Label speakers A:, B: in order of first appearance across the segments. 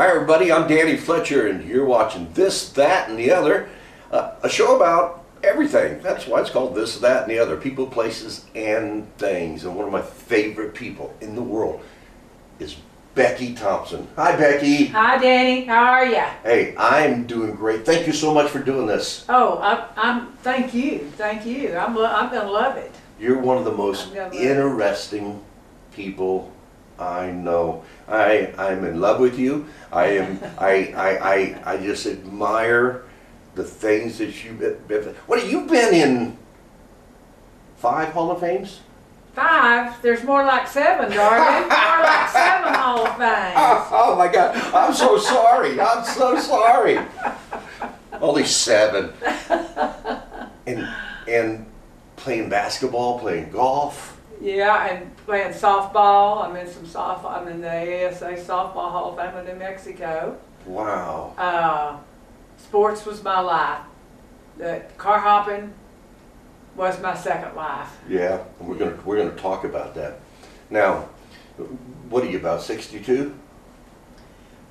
A: Hi everybody, I'm Danny Fletcher and you're watching This, That, and the Other, a show about everything. That's why it's called This, That, and the Other. People, places, and things. And one of my favorite people in the world is Becky Thompson. Hi Becky.
B: Hi Danny, how are ya?
A: Hey, I'm doing great. Thank you so much for doing this.
B: Oh, thank you. I'm gonna love it.
A: You're one of the most interesting people I know. I'm in love with you. I just admire the things that you've been. What have you been in? 5 Hall of Fames?
B: 5? There's more like 7, darling. More like 7 Hall of Fames.
A: Oh my God! I'm so sorry. I'm so sorry. Only 7. And playing basketball, playing golf.
B: Yeah, and playing softball. I'm in the ASA Softball Hall of Fame in New Mexico.
A: Wow.
B: Sports was my life. Car hopping was my second life.
A: Yeah, and we're gonna talk about that. Now, what are you, about 62?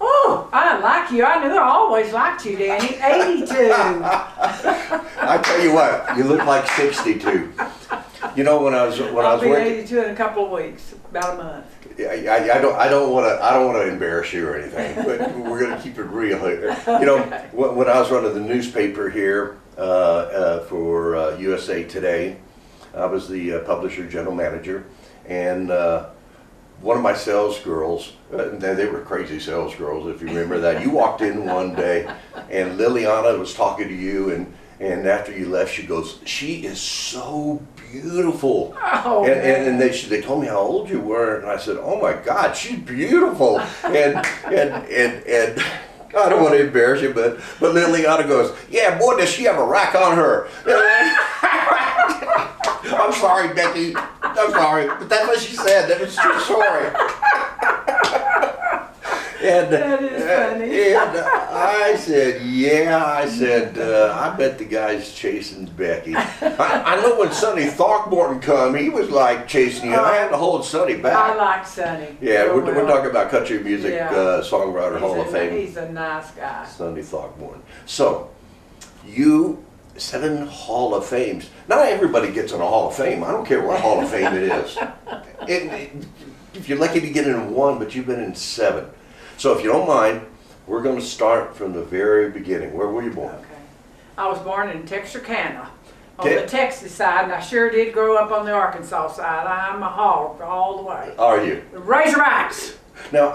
B: Oh, I like you. I knew I always liked you, Danny. 82.
A: I tell you what, you look like 62. You know,
B: I'll be 82 in a couple of weeks, about a month.
A: I don't want to embarrass you or anything, but we're going to keep it real here. You know, when I was running the newspaper here for USA Today, I was the publisher general manager, and one of my sales girls, they were crazy sales girls, if you remember that. You walked in one day, and Liliana was talking to you, and after you left, she goes, "She is so beautiful."
B: Oh,
A: and they told me how old you were, and I said, "Oh my God, she's beautiful." And I don't want to embarrass you, but Liliana goes, "Yeah, boy, does she have a rack on her." I'm sorry, Becky. I'm sorry, but that's what she said. That was true story.
B: That is funny.
A: And I said, I bet the guy's chasing Becky. I know when Sonny Throckmorton come, he was like chasing you. I had to hold Sonny back.
B: I like Sonny.
A: Yeah, we're talking about country music songwriter Hall of Fame.
B: He's a nice guy.
A: Sonny Throckmorton. So, 7 Hall of Fames. Not everybody gets in a Hall of Fame. I don't care what Hall of Fame it is. If you're lucky to get in 1, but you've been in 7. So if you don't mind, we're going to start from the very beginning. Where were you born?
B: Okay. I was born in Texarkana on the Texas side, and I sure did grow up on the Arkansas side. I'm a hog all the way.
A: Are you?
B: The Razorbacks.
A: Now,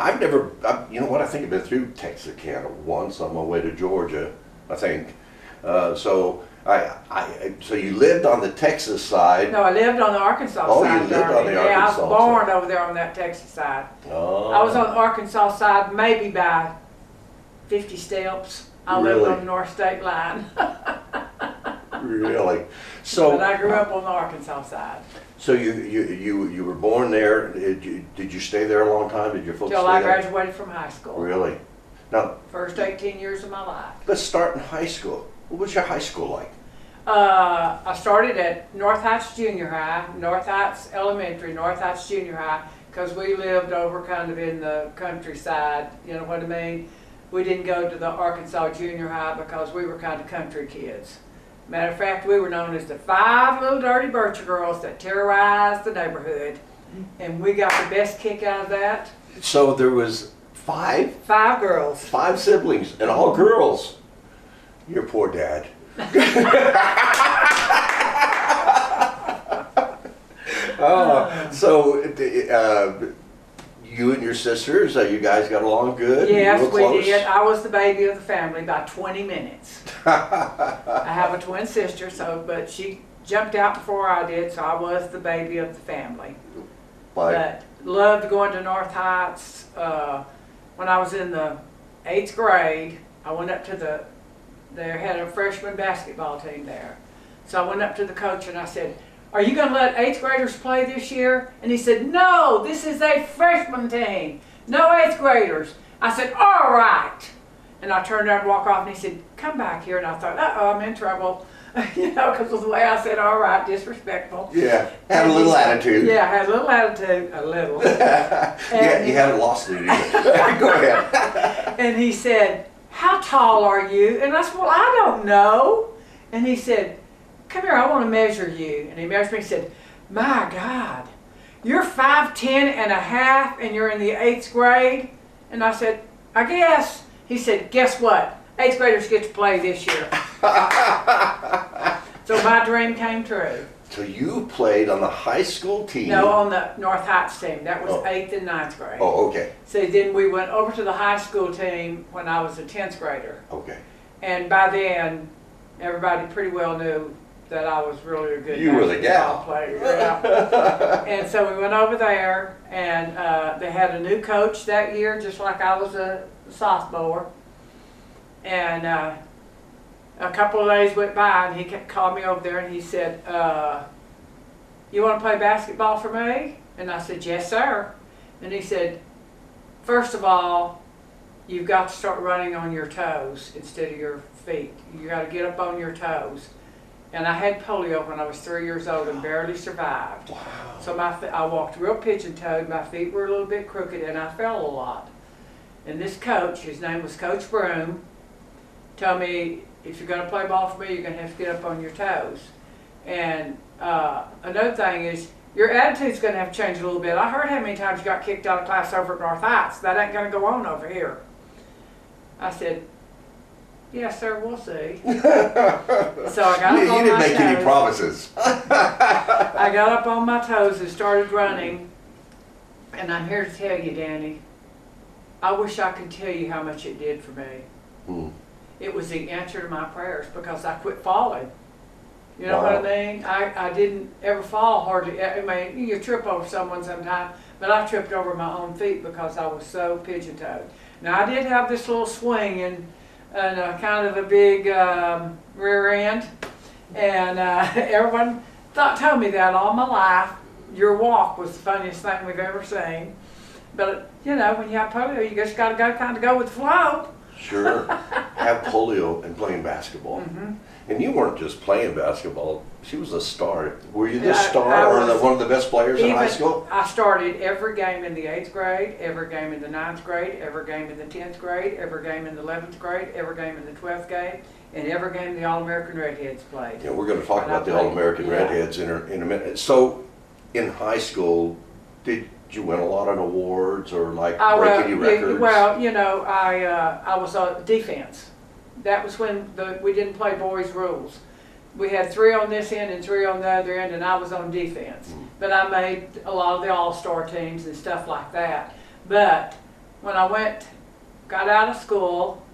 A: you know what? I think I've been through Texarkana once on my way to Georgia, I think. So you lived on the Texas side.
B: No, I lived on the Arkansas side.
A: Oh, you lived on the Arkansas side.
B: Yeah, I was born over there on that Texas side.
A: Oh.
B: I was on the Arkansas side maybe by 50 steps. I lived on the North State line.
A: Really? So.
B: But I grew up on the Arkansas side.
A: So you were born there. Did you stay there a long time? Did your folks stay there?
B: Till I graduated from high school.
A: Really? Now.
B: First 18 years of my life.
A: Let's start in high school. What was your high school like?
B: I started at North Heights Junior High, North Heights Elementary, North Heights Junior High, because we lived over kind of in the countryside, you know what I mean? We didn't go to the Arkansas Junior High because we were kind of country kids. Matter of fact, we were known as the 5 little dirty Bircher girls that terrorized the neighborhood, and we got the best kick out of that.
A: So there was 5?
B: 5 girls.
A: 5 siblings, and all girls. Your poor dad. So you and your sisters, you guys got along good?
B: Yes, we did. I was the baby of the family by 20 minutes. I have a twin sister, but she jumped out before I did, so I was the baby of the family. But loved going to North Heights. When I was in the 8th grade, I went up to they had a freshman basketball team there. So I went up to the coach and I said, "Are you going to let 8th graders play this year?" And he said, "No, this is a freshman team. No 8th graders." I said, "All right." And I turned around and walked off and he said, "Come back here." And I thought, uh-oh, I'm in trouble. You know, because of the way I said, all right, disrespectful.
A: Yeah, had a little attitude.
B: Yeah, I had a little attitude, a little.
A: Yeah, you haven't lost it either. Go ahead.
B: And he said, how tall are you? And I said, well, I don't know. And he said, come here, I want to measure you. And he measured me and said, my God, you're 5'10" and a half and you're in the 8th grade? And I said, I guess. He said, guess what? 8th graders get to play this year. So my dream came true.
A: So you played on the high school team?
B: No, on the North Heights team. That was 8th and 9th grade.
A: Oh, okay.
B: So then we went over to the high school team when I was a 10th grader.
A: Okay.
B: And by then, everybody pretty well knew that I was really a good
A: You were the gal.
B: player. Yeah. And so we went over there, and they had a new coach that year, just like I was a sophomore. And a couple of days went by, and he called me over there, and he said, you want to play basketball for me? And I said, yes, sir. And he said, first of all, you've got to start running on your toes instead of your feet. You got to get up on your toes. And I had polio when I was 3 years old and barely survived.
A: Wow.
B: So I walked real pigeon-toed, my feet were a little bit crooked, and I fell a lot. And this coach, his name was Coach Broom, told me, if you're going to play ball for me, you're going to have to get up on your toes. And another thing is, your attitude's going to have to change a little bit. I heard how many times you got kicked out of class over at North Heights. That ain't going to go on over here. I said, yes, sir, we'll see. So I got up on my toes.
A: You didn't make any promises.
B: I got up on my toes and started running. And I'm here to tell you, Danny, I wish I could tell you how much it did for me.
A: Hmm.
B: It was the answer to my prayers because I quit falling. You know
A: Wow.
B: what I mean? I didn't ever fall hardly. I mean, you trip over someone sometime, but I tripped over my own feet because I was so pigeon-toed. Now, I did have this little swing and kind of a big rear end, and everyone told me that all my life. Your walk was the funniest thing we've ever seen. But, you know, when you have polio, you just got to kind of go with the flow.
A: Sure. Have polio and playing basketball.
B: Mm-hmm.
A: And you weren't just playing basketball. She was a star. Were you the
B: Yeah,
A: star
B: I
A: or
B: was-
A: one of the best players in high school?
B: I started every game in the 8th grade, every game in the 9th grade, every game in the 10th grade, every game in the 11th grade, every game in the 12th grade, and every game the All-American Redheads played.
A: Yeah, we're going to talk
B: And I
A: about the
B: played-
A: All-American
B: yeah.
A: Redheads in a minute. So, in high school, did you win a lot of awards or like break any records?
B: Well, you know, I was on defense. That was when we didn't play boys' rules. We had 3 on this end and 3 on the other end, and I was on defense. But I made a lot of the all-star teams and stuff like that. But when I got out of school,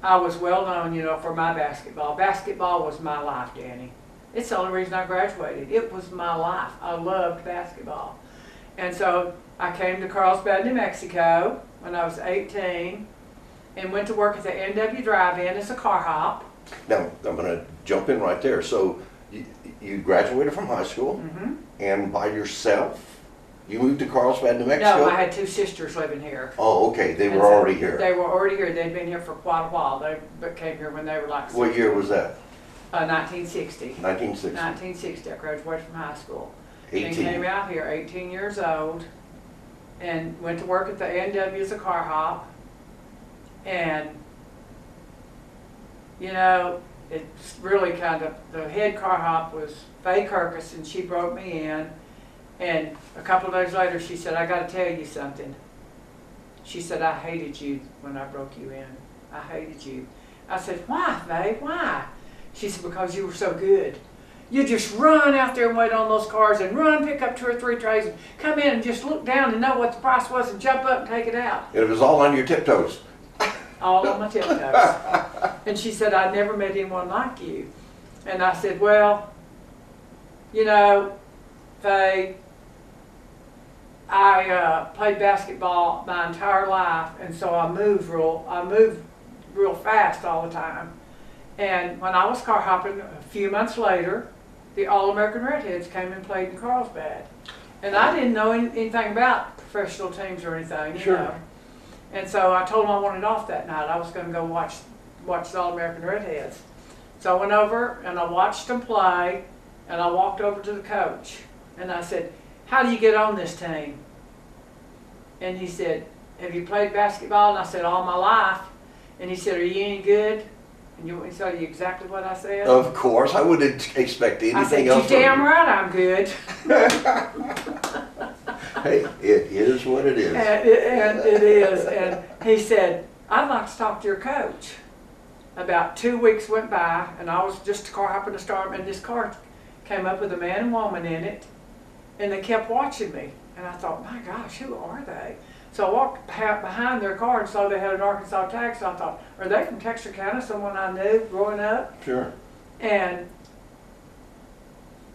B: I was well known, you know, for my basketball. Basketball was my life, Danny. It's the only reason I graduated. It was my life. I loved basketball. And so I came to Carlsbad, New Mexico when I was 18 and went to work at the NW Drive-In as a car hop.
A: Now, I'm going to jump in right there. So, you graduated from high school,
B: Mm-hmm.
A: and by yourself, you moved to Carlsbad, New Mexico?
B: No, I had 2 sisters living here.
A: Oh, okay. They
B: And
A: were
B: so
A: already here.
B: They were already here. They'd been here for quite a while. They came here when they were like
A: What year was that?
B: 1960.
A: 1960.
B: 1960. I graduated from high school.
A: 18.
B: And came out here 18 years old and went to work at the NW as a car hop. And, you know, it's really kind of, the head car hop was Faye Kirkus, and she brought me in. And a couple of days later, she said, I got to tell you something. She said, I hated you when I broke you in. I hated you. I said, why, Faye? Why? She said, because you were so good. You just run out there and wait on those cars and run, pick up 2 or 3 trays and come in and just look down and know what the price was and jump up and take it out.
A: And it was all on your tiptoes.
B: All on my tiptoes. And she said, I never met anyone like you. And I said, well, you know, Faye, I played basketball my entire life, and so I moved real fast all the time. And when I was car hopping, a few months later, the All-American Redheads came and played in Carlsbad. And I didn't know anything about professional teams or anything, you
A: Sure.
B: know. And so I told them I wanted off that night. I was going to go watch the All-American Redheads. So I went over and I watched them play, and I walked over to the coach and I said, how do you get on this team? And he said, have you played basketball? And I said, all my life. And he said, are you any good? And you want me to tell you exactly what I said?
A: Of course, I wouldn't expect anything
B: I said,
A: else.
B: you damn right I'm good.
A: Hey, it is what it is.
B: And it is. And he said, I'd like to talk to your coach. About 2 weeks went by, and I was just a car happened to start, and this car came up with a man and woman in it, and they kept watching me. And I thought, my gosh, who are they? So I walked behind their car and saw they had an Arkansas tag, so I thought, are they from Texarkana, someone I knew growing up?
A: Sure.
B: And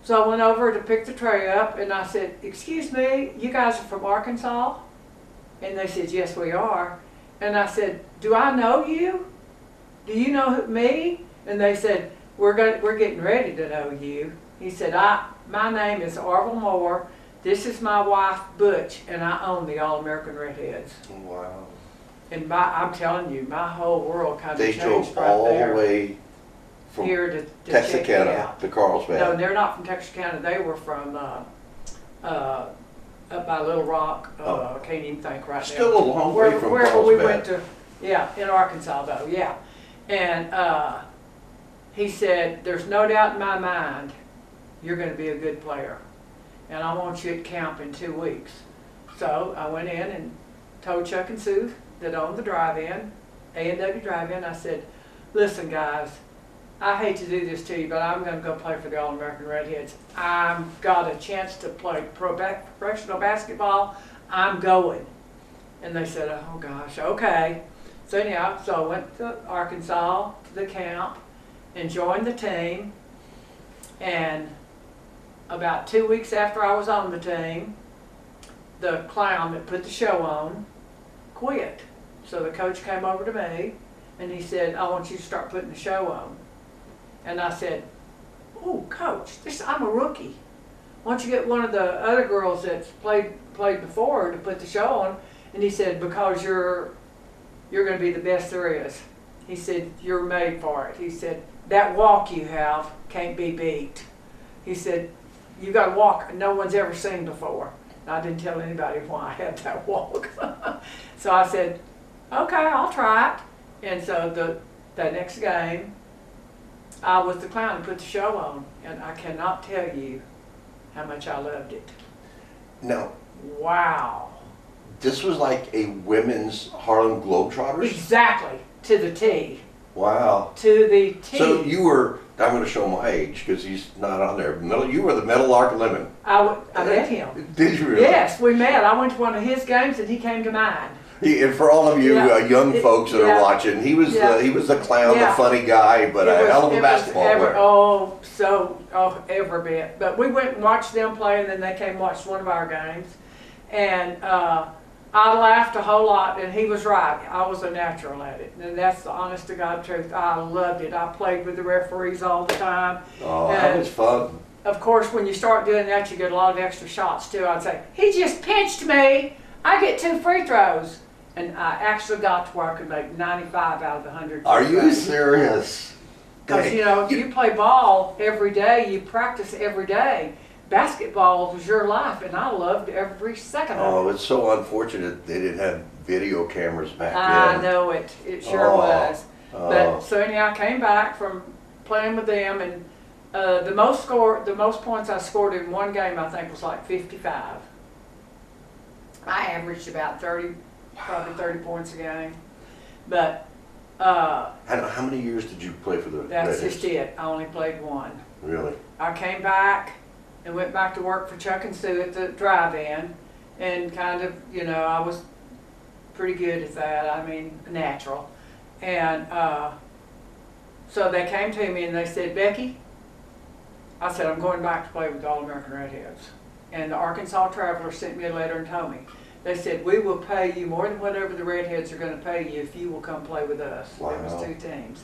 B: so I went over to pick the tray up, and I said, excuse me, you guys are from Arkansas? And they said, yes, we are. And I said, do I know you? Do you know me? And they said, we're getting ready to know you. He said, my name is Orville Moore. This is my wife, Butch, and I own the All-American Redheads.
A: Wow.
B: And I'm telling you, my whole world kind of
A: They
B: changed
A: drove
B: right
A: all
B: there.
A: the way from
B: Here to check it
A: Texarkana
B: out.
A: to Carlsbad.
B: No, they're not from Texarkana. They were from up by Little Rock. I can't even think right now.
A: Still a long way from
B: wherever
A: Carlsbad.
B: we went to, yeah, in Arkansas though, yeah. And he said, there's no doubt in my mind you're going to be a good player. And I want you at camp in 2 weeks. So I went in and told Chuck and Sue that owned the drive-in, A&W Drive-In, I said, listen guys, I hate to do this to you, but I'm going to go play for the All-American Redheads. I've got a chance to play professional basketball. I'm going. And they said, oh gosh, okay. So anyhow, so I went to Arkansas to the camp and joined the team. And about 2 weeks after I was on the team, the clown that put the show on quit. So the coach came over to me and he said, I want you to start putting the show on. And I said, oh, coach, I'm a rookie. Why don't you get one of the other girls that's played before to put the show on? And he said, because you're going to be the best there is. He said, you're made for it. He said, that walk you have can't be beat. He said, you got to walk no one's ever seen before. And I didn't tell anybody why I had that walk. So I said, okay, I'll try it. And so the next game, I was the clown who put the show on. And I cannot tell you how much I loved it.
A: Now,
B: wow.
A: this was like a women's Harlem Globetrotters?
B: Exactly, to the T.
A: Wow.
B: To the T.
A: So you were, I'm going to show my age because he's not on there. You were the Meadowlark Lemon.
B: I met him.
A: Did you really?
B: Yes, we met. I went to one of his games and he came to mine.
A: And for all of you young folks that are watching, he was the clown, the funny guy, but a hell of a basketball player.
B: Every bit. But we went and watched them play, and then they came and watched one of our games. And I laughed a whole lot, and he was right. I was a natural at it. And that's the honest to God truth. I loved it. I played with the referees all the time.
A: Oh, that was fun.
B: Of course, when you start doing that, you get a lot of extra shots, too. I'd say, he just pinched me. I get 2 free throws. And I actually got to where I could make 95 out of the 100.
A: Are you serious?
B: Because, if you play ball every day, you practice every day. Basketball was your life, and I loved every second of it.
A: Oh, it's so unfortunate they didn't have video cameras back then.
B: I know it. It sure was. But so anyhow, I came back from playing with them, and the most points I scored in one game, I think, was like 55. I averaged about 30. Probably 30 points a game. But
A: how many years did you play for the
B: that's
A: Redheads?
B: just it. I only played one.
A: Really?
B: I came back and went back to work for Chuck and Sue at the drive-in, and kind of, I was pretty good at that. I mean, natural. And so they came to me and they said, Becky, I said, I'm going back to play with the All-American Redheads. And the Arkansas Traveler sent me a letter and told me, they said, we will pay you more than whatever the Redheads are going to pay you if you will come play with us.
A: Wow.
B: There was 2 teams.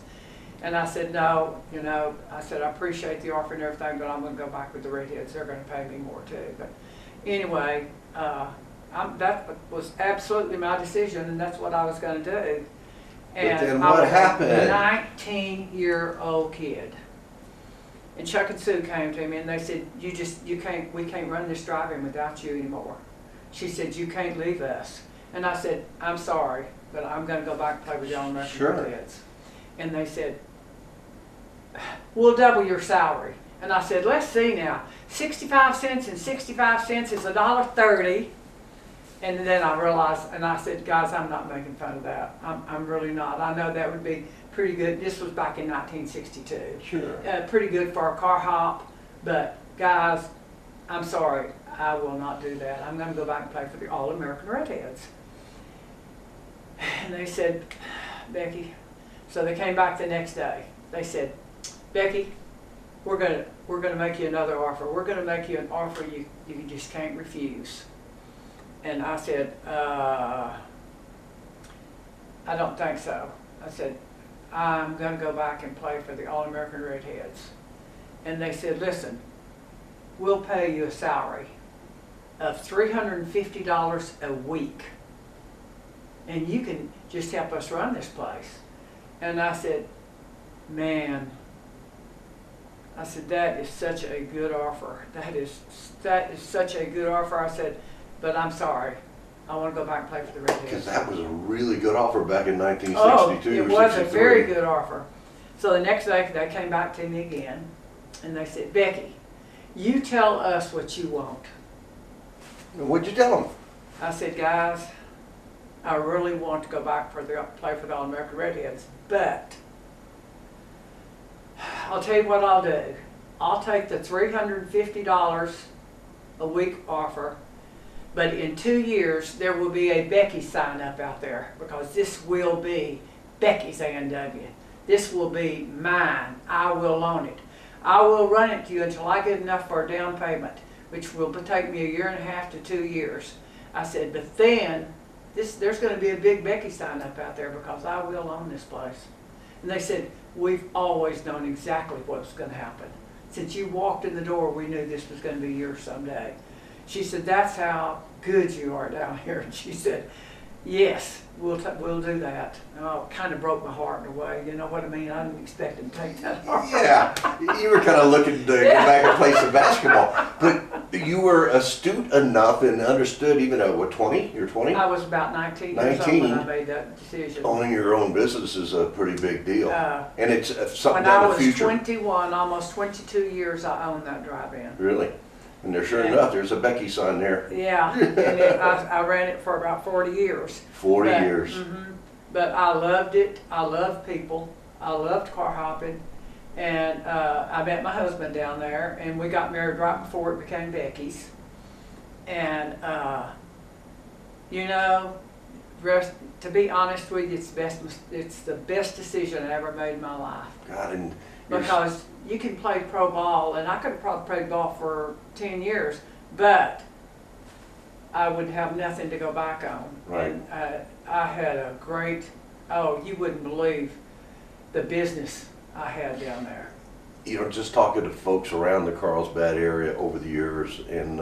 B: And I said, no, I said, I appreciate the offer and everything, but I'm going to go back with the Redheads. They're going to pay me more too. But anyway, that was absolutely my decision, and that's what I was going to do. And
A: then
B: I
A: what
B: was
A: happened?
B: a 19-year-old kid. And Chuck and Sue came to me and they said, we can't run this drive-in without you anymore. She said, you can't leave us. And I said, I'm sorry, but I'm gonna go back and play with y'all American
A: Sure.
B: kids. And they said, we'll double your salary. And I said, let's see now, 65 cents and 65 cents is $1.30. And then I realized, and I said, guys, I'm not making fun of that. I'm really not. I know that would be pretty good. This was back in 1962.
A: Sure.
B: Pretty good for a car hop, but guys, I'm sorry, I will not do that. I'm gonna go back and play for the All-American Redheads. And they said, Becky, so they came back the next day. They said, Becky, we're gonna make you another offer. We're gonna make you an offer you just can't refuse. And I said, I don't think so. I said, I'm gonna go back and play for the All-American Redheads. And they said, listen, we'll pay you a salary of $350 a week. And you can just help us run this place. And I said, man, I said, that is such a good offer. That is such a good offer. I said, but I'm sorry. I want to go back and play for the Redheads.
A: Because that was a really good offer back in 1962
B: Oh, it
A: or
B: was
A: 63.
B: a very good offer. So the next day they came back to me again and they said, Becky, you tell us what you want.
A: What'd you tell them?
B: I said, guys, I really want to go back play for the All-American Redheads, but I'll tell you what I'll do. I'll take the $350 a week offer, but in 2 years there will be a Becky sign up out there because this will be Becky's A&W. This will be mine. I will own it. I will run it to you until I get enough for a down payment, which will take me 1.5 to 2 years. I said, but then there's going to be a big Becky sign up out there because I will own this place. And they said, we've always known exactly what's going to happen. Since you walked in the door, we knew this was going to be yours someday. She said, that's how good you are down here. And she said, yes, we'll do that. And it kind of broke my heart in a way. You know what I mean? I didn't expect them to take that hard.
A: Yeah, you were kind of looking to go back and play some basketball. But you were astute enough and understood even at, what, 20? You're 20?
B: I was about 19 years old when I made that decision.
A: Owning your own business is a pretty big deal. And it's something
B: When I
A: down the
B: was
A: future.
B: 21, almost 22 years, I owned that drive-in.
A: Really? And there, sure enough, there's a Becky sign there.
B: Yeah, and I ran it for about 40 years.
A: 40 years.
B: But I loved it. I loved people. I loved car hopping. And I met my husband down there, and we got married right before it became Becky's. And, you know, to be honest with you, it's the best decision I ever made in my life.
A: God, and
B: Because you can play pro ball, and I could have probably played ball for 10 years, but I would have nothing to go back on.
A: Right.
B: And I had a great, oh, you wouldn't believe the business I had down there.
A: you know, just talking to folks around the Carlsbad area over the years, and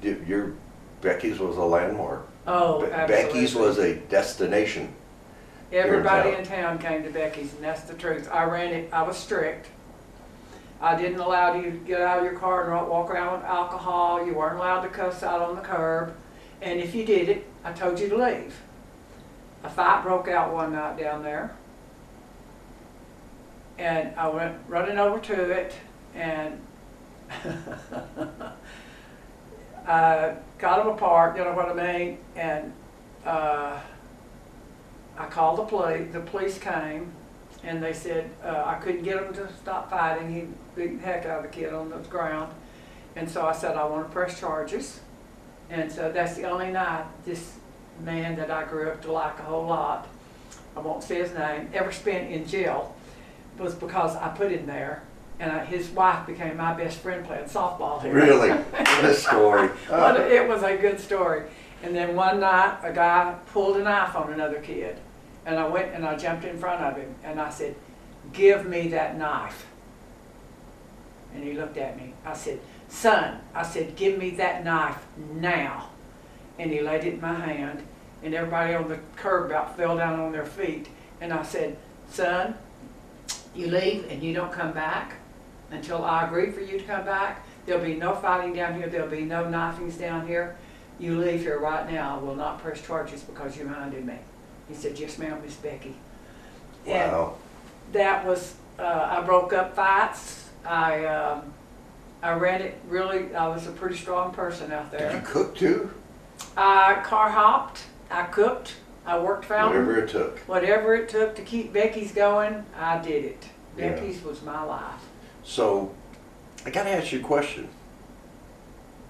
A: your Becky's was a landmark.
B: Oh, absolutely.
A: Becky's was a destination.
B: Everybody in town came to Becky's, and that's the truth. I ran it, I was strict. I didn't allow you to get out of your car and walk around with alcohol. You weren't allowed to cuss out on the curb. And if you did it, I told you to leave. A fight broke out one night down there. And I went running over to it, and I got them apart, you know what I mean? And I called the police. The police came, and they said I couldn't get them to stop fighting. He beat the heck out of the kid on the ground. And so I said, I want to press charges. And so that's the only night this man that I grew up to like a whole lot, I won't say his name, ever spent in jail, was because I put him there. And his wife became my best friend playing softball here.
A: Really? What a story.
B: But it was a good story. And then one night, a guy pulled a knife on another kid. And I went and I jumped in front of him. And I said, give me that knife. And he looked at me. I said, son, I said, give me that knife now. And he laid it in my hand. and everybody on the curb about fell down on their feet. And I said, son, you leave and you don't come back until I agree for you to come back. There'll be no fighting down here. There'll be no knifings down here. You leave here right now. I will not press charges because you minded me. He said, yes, ma'am, Miss Becky.
A: Wow.
B: And that was, I broke up fights. I ran it really, I was a pretty strong person out there.
A: Did you cook too?
B: I car hopped, I cooked, I worked fountain.
A: Whatever it took.
B: Whatever it took to keep Becky's going, I did it.
A: Yeah.
B: Becky's was my life.
A: So, I gotta ask you a question.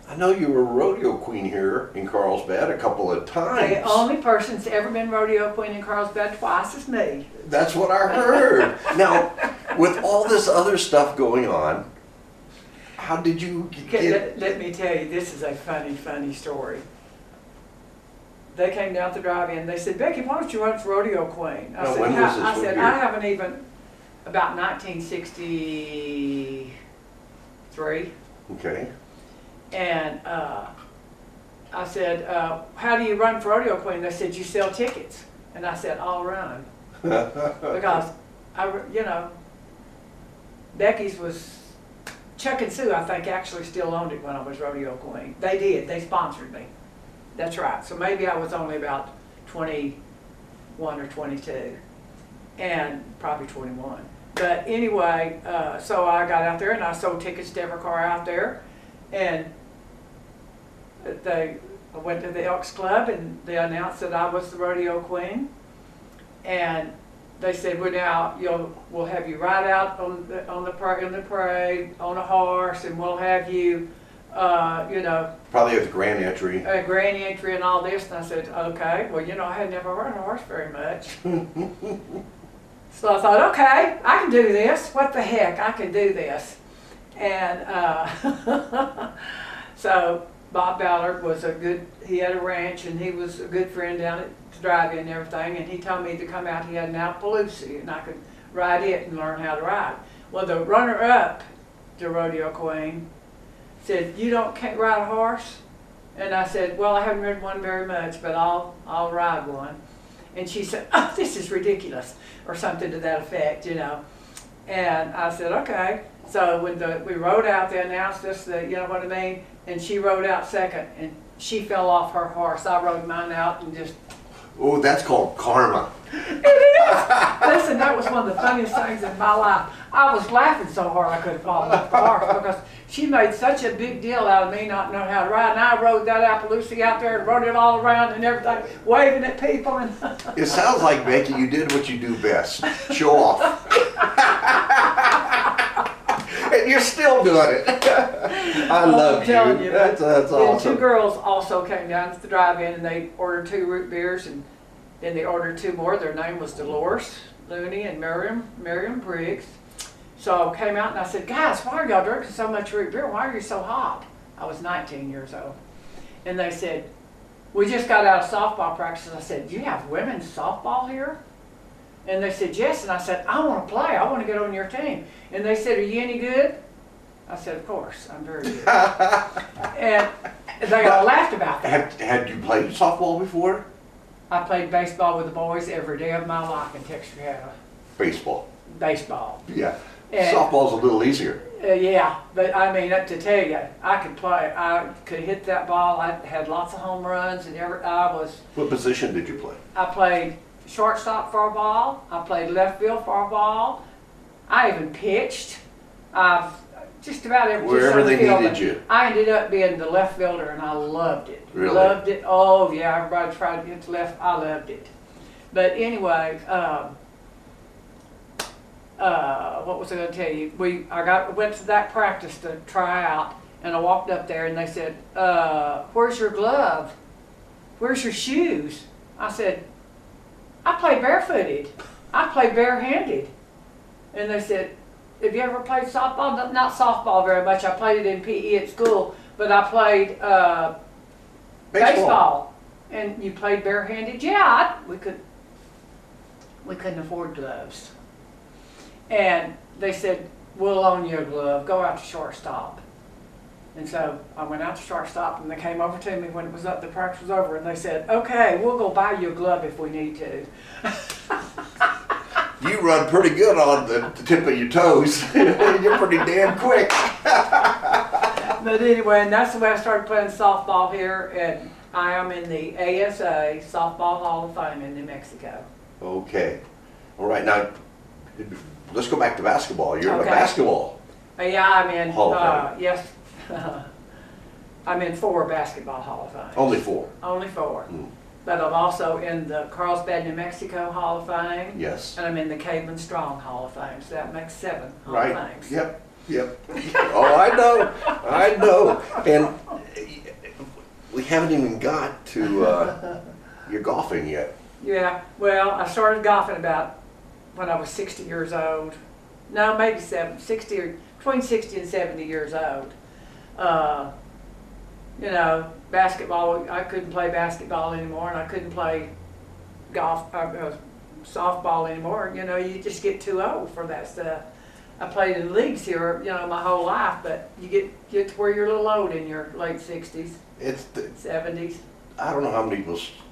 A: I know you were a rodeo queen here in Carlsbad a couple of times.
B: The only person that's ever been rodeo queen in Carlsbad twice is me.
A: That's what I heard. Now, with all this other stuff going on, how did you get...
B: Let me tell you, this is a funny story. They came down to the drive-in, they said, Becky, why don't you run for rodeo queen?
A: Now, when was this?
B: I
A: What
B: said,
A: year?
B: I haven't even, about 1963.
A: Okay.
B: And I said, how do you run for rodeo queen? They said, you sell tickets. And I said, I'll run. Because, Becky's was, Chuck and Sue, I think, actually still owned it when I was rodeo queen. They did, they sponsored me. That's right. So maybe I was only about 21 or 22. And probably 21. But anyway, so I got out there and I sold tickets to every car out there. And I went to the Elks Club and they announced that I was the rodeo queen. And they said, well, now we'll have you ride out in the parade on a horse, and we'll have you,
A: Probably at the grand entry.
B: a grand entry and all this. And I said, okay. Well, I had never run a horse very much. So I thought, okay, I can do this. What the heck, I can do this. And so Bob Ballard was he had a ranch and he was a good friend down at the drive-in and everything, and he told me to come out, he had an Appaloosa and I could ride it and learn how to ride. Well, the runner-up to rodeo queen said, you can't ride a horse? And I said, well, I haven't ridden one very much, but I'll ride one. And she said, oh, this is ridiculous, or something to that effect, And I said, okay. So when we rode out, they announced us, you know what I mean? And she rode out second, and she fell off her horse. I rode mine out and just...
A: Oh, that's called karma.
B: It is! Listen, that was one of the funniest things in my life. I was laughing so hard I could have fallen off the horse because she made such a big deal out of me not knowing how to ride. And I rode that Appaloosa out there and rode it all around and everything, waving at people. And
A: It sounds like, Becky, you did what you do best. Show off. And you're still doing it. I love you.
B: telling you,
A: That's
B: Then
A: awesome.
B: two girls also came down to the drive-in and they ordered 2 root beers, and then they ordered 2 more. Their name was Dolores Looney and Miriam Briggs. So I came out and I said, guys, why are y'all drinking so much root beer? Why are you so hot? I was 19 years old. And they said, we just got out of softball practice. I said, do you have women's softball here? And they said, yes. And I said, I want to play. I want to get on your team. And they said, are you any good? I said, of course, I'm very good. And they all laughed about that.
A: Had you played softball before?
B: I played baseball with the boys every day of my life in Texarkana.
A: Baseball.
B: Baseball.
A: Yeah.
B: And,
A: Softball's a little easier.
B: Yeah, but I mean, to tell you, I could play. I could hit that ball. I had lots of home runs, and
A: What position did you play?
B: I played shortstop for a ball. I played left field for a ball. I even pitched. Just about every
A: Wherever they
B: field.
A: needed you.
B: I ended up being the left fielder, and I loved it.
A: Really?
B: Loved it. Oh yeah, everybody tried to get to left. I loved it. But anyway, what was I going to tell you? Went to that practice to try out, and I walked up there, and they said, "Where's your glove? Where's your shoes?" I said, "I play barefooted. I play barehanded." And they said, have you ever played softball? Not softball very much. I played it in PE at school, but I played baseball. And you played barehanded? Yeah, we couldn't afford gloves. And they said, we'll loan you a glove. Go out to shortstop. And so I went out to shortstop, and they came over to me when it was up, the practice was over, and they said, "Okay, we'll go buy you a glove if we need to."
A: You run pretty good on the tip of your toes. You're pretty damn quick.
B: But anyway, and that's the way I started playing softball here, and I am in the ASA Softball Hall of Fame in New Mexico.
A: Okay. All right, now, let's go back to basketball. You're in
B: Okay.
A: a basketball.
B: Yeah, I'm in,
A: Hall of Fame.
B: yes, I'm in 4 basketball Hall of Fame.
A: Only 4.
B: Only 4.
A: Mm.
B: But I'm also in the Carlsbad New Mexico Hall of Fame.
A: Yes.
B: And I'm in the Caitlin Strong Hall of Fame, so that makes 7 Hall
A: Right.
B: of Fames.
A: Yep. Yep. Oh, I know. I know. And we haven't even got to your golfing yet.
B: Yeah, well, I started golfing about when I was 60 years old. No, maybe 60 or between 60 and 70 years old. You know, basketball, I couldn't play basketball anymore, and I couldn't play golf, softball anymore. You know, you just get too old for that stuff. I played in leagues here, you know, my whole life, but you get to where you're a little old in your late 60s,
A: It's
B: 70s.
A: I don't know how many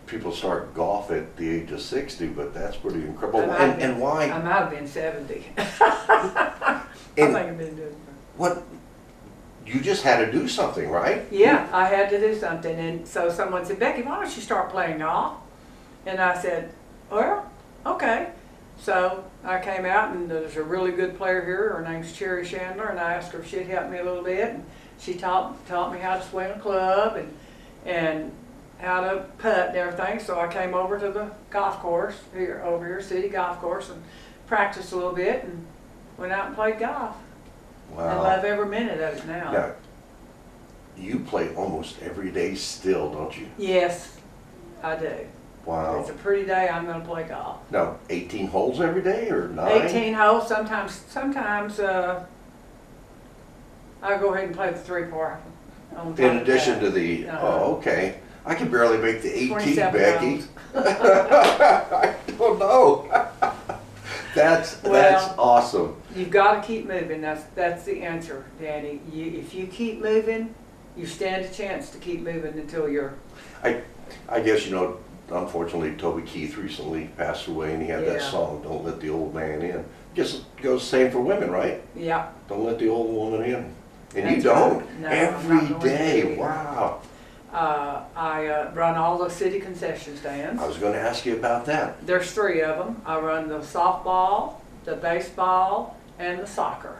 A: people start golf at the age of 60, but that's pretty incredible.
B: I might have
A: And
B: been-
A: why?
B: I might have been 70. I think I've been doing it.
A: What? You just had to do something, right?
B: Yeah, I had to do something, and so someone said, "Becky, why don't you start playing golf?" And I said, "Well, okay." So I came out, and there's a really good player here. Her name's Cherry Chandler, and I asked her if she'd help me a little bit, and she taught me how to swing a club and how to putt and everything. So I came over to the golf course over here, city golf course, and practiced a little bit, and went out and played golf.
A: Wow.
B: I love every minute of it now.
A: Now, you play almost every day still, don't you?
B: Yes, I do. If
A: Wow.
B: it's a pretty day, I'm going to play golf.
A: Now, 18 holes every day or 9?
B: 18 holes. Sometimes I'll go ahead and play the 3-par.
A: In addition to the, oh, okay. I can barely make the 18,
B: 27
A: Becky. I don't know. That's awesome.
B: You've got to keep moving. That's the answer, Danny. If you keep moving, you stand a chance to keep moving until you're.
A: I guess, you know, unfortunately, Toby Keith recently passed away, and he had that
B: Yeah.
A: song, "Don't Let the Old Man In." Guess it goes the same for women, right?
B: Yeah.
A: Don't let the old woman in. And you
B: That's
A: don't.
B: right. No, I'm
A: Every
B: not going to
A: day.
B: either.
A: Wow.
B: I run all the city concession stands.
A: I was going to ask you about that.
B: There's 3 of them. I run the softball, the baseball, and the soccer.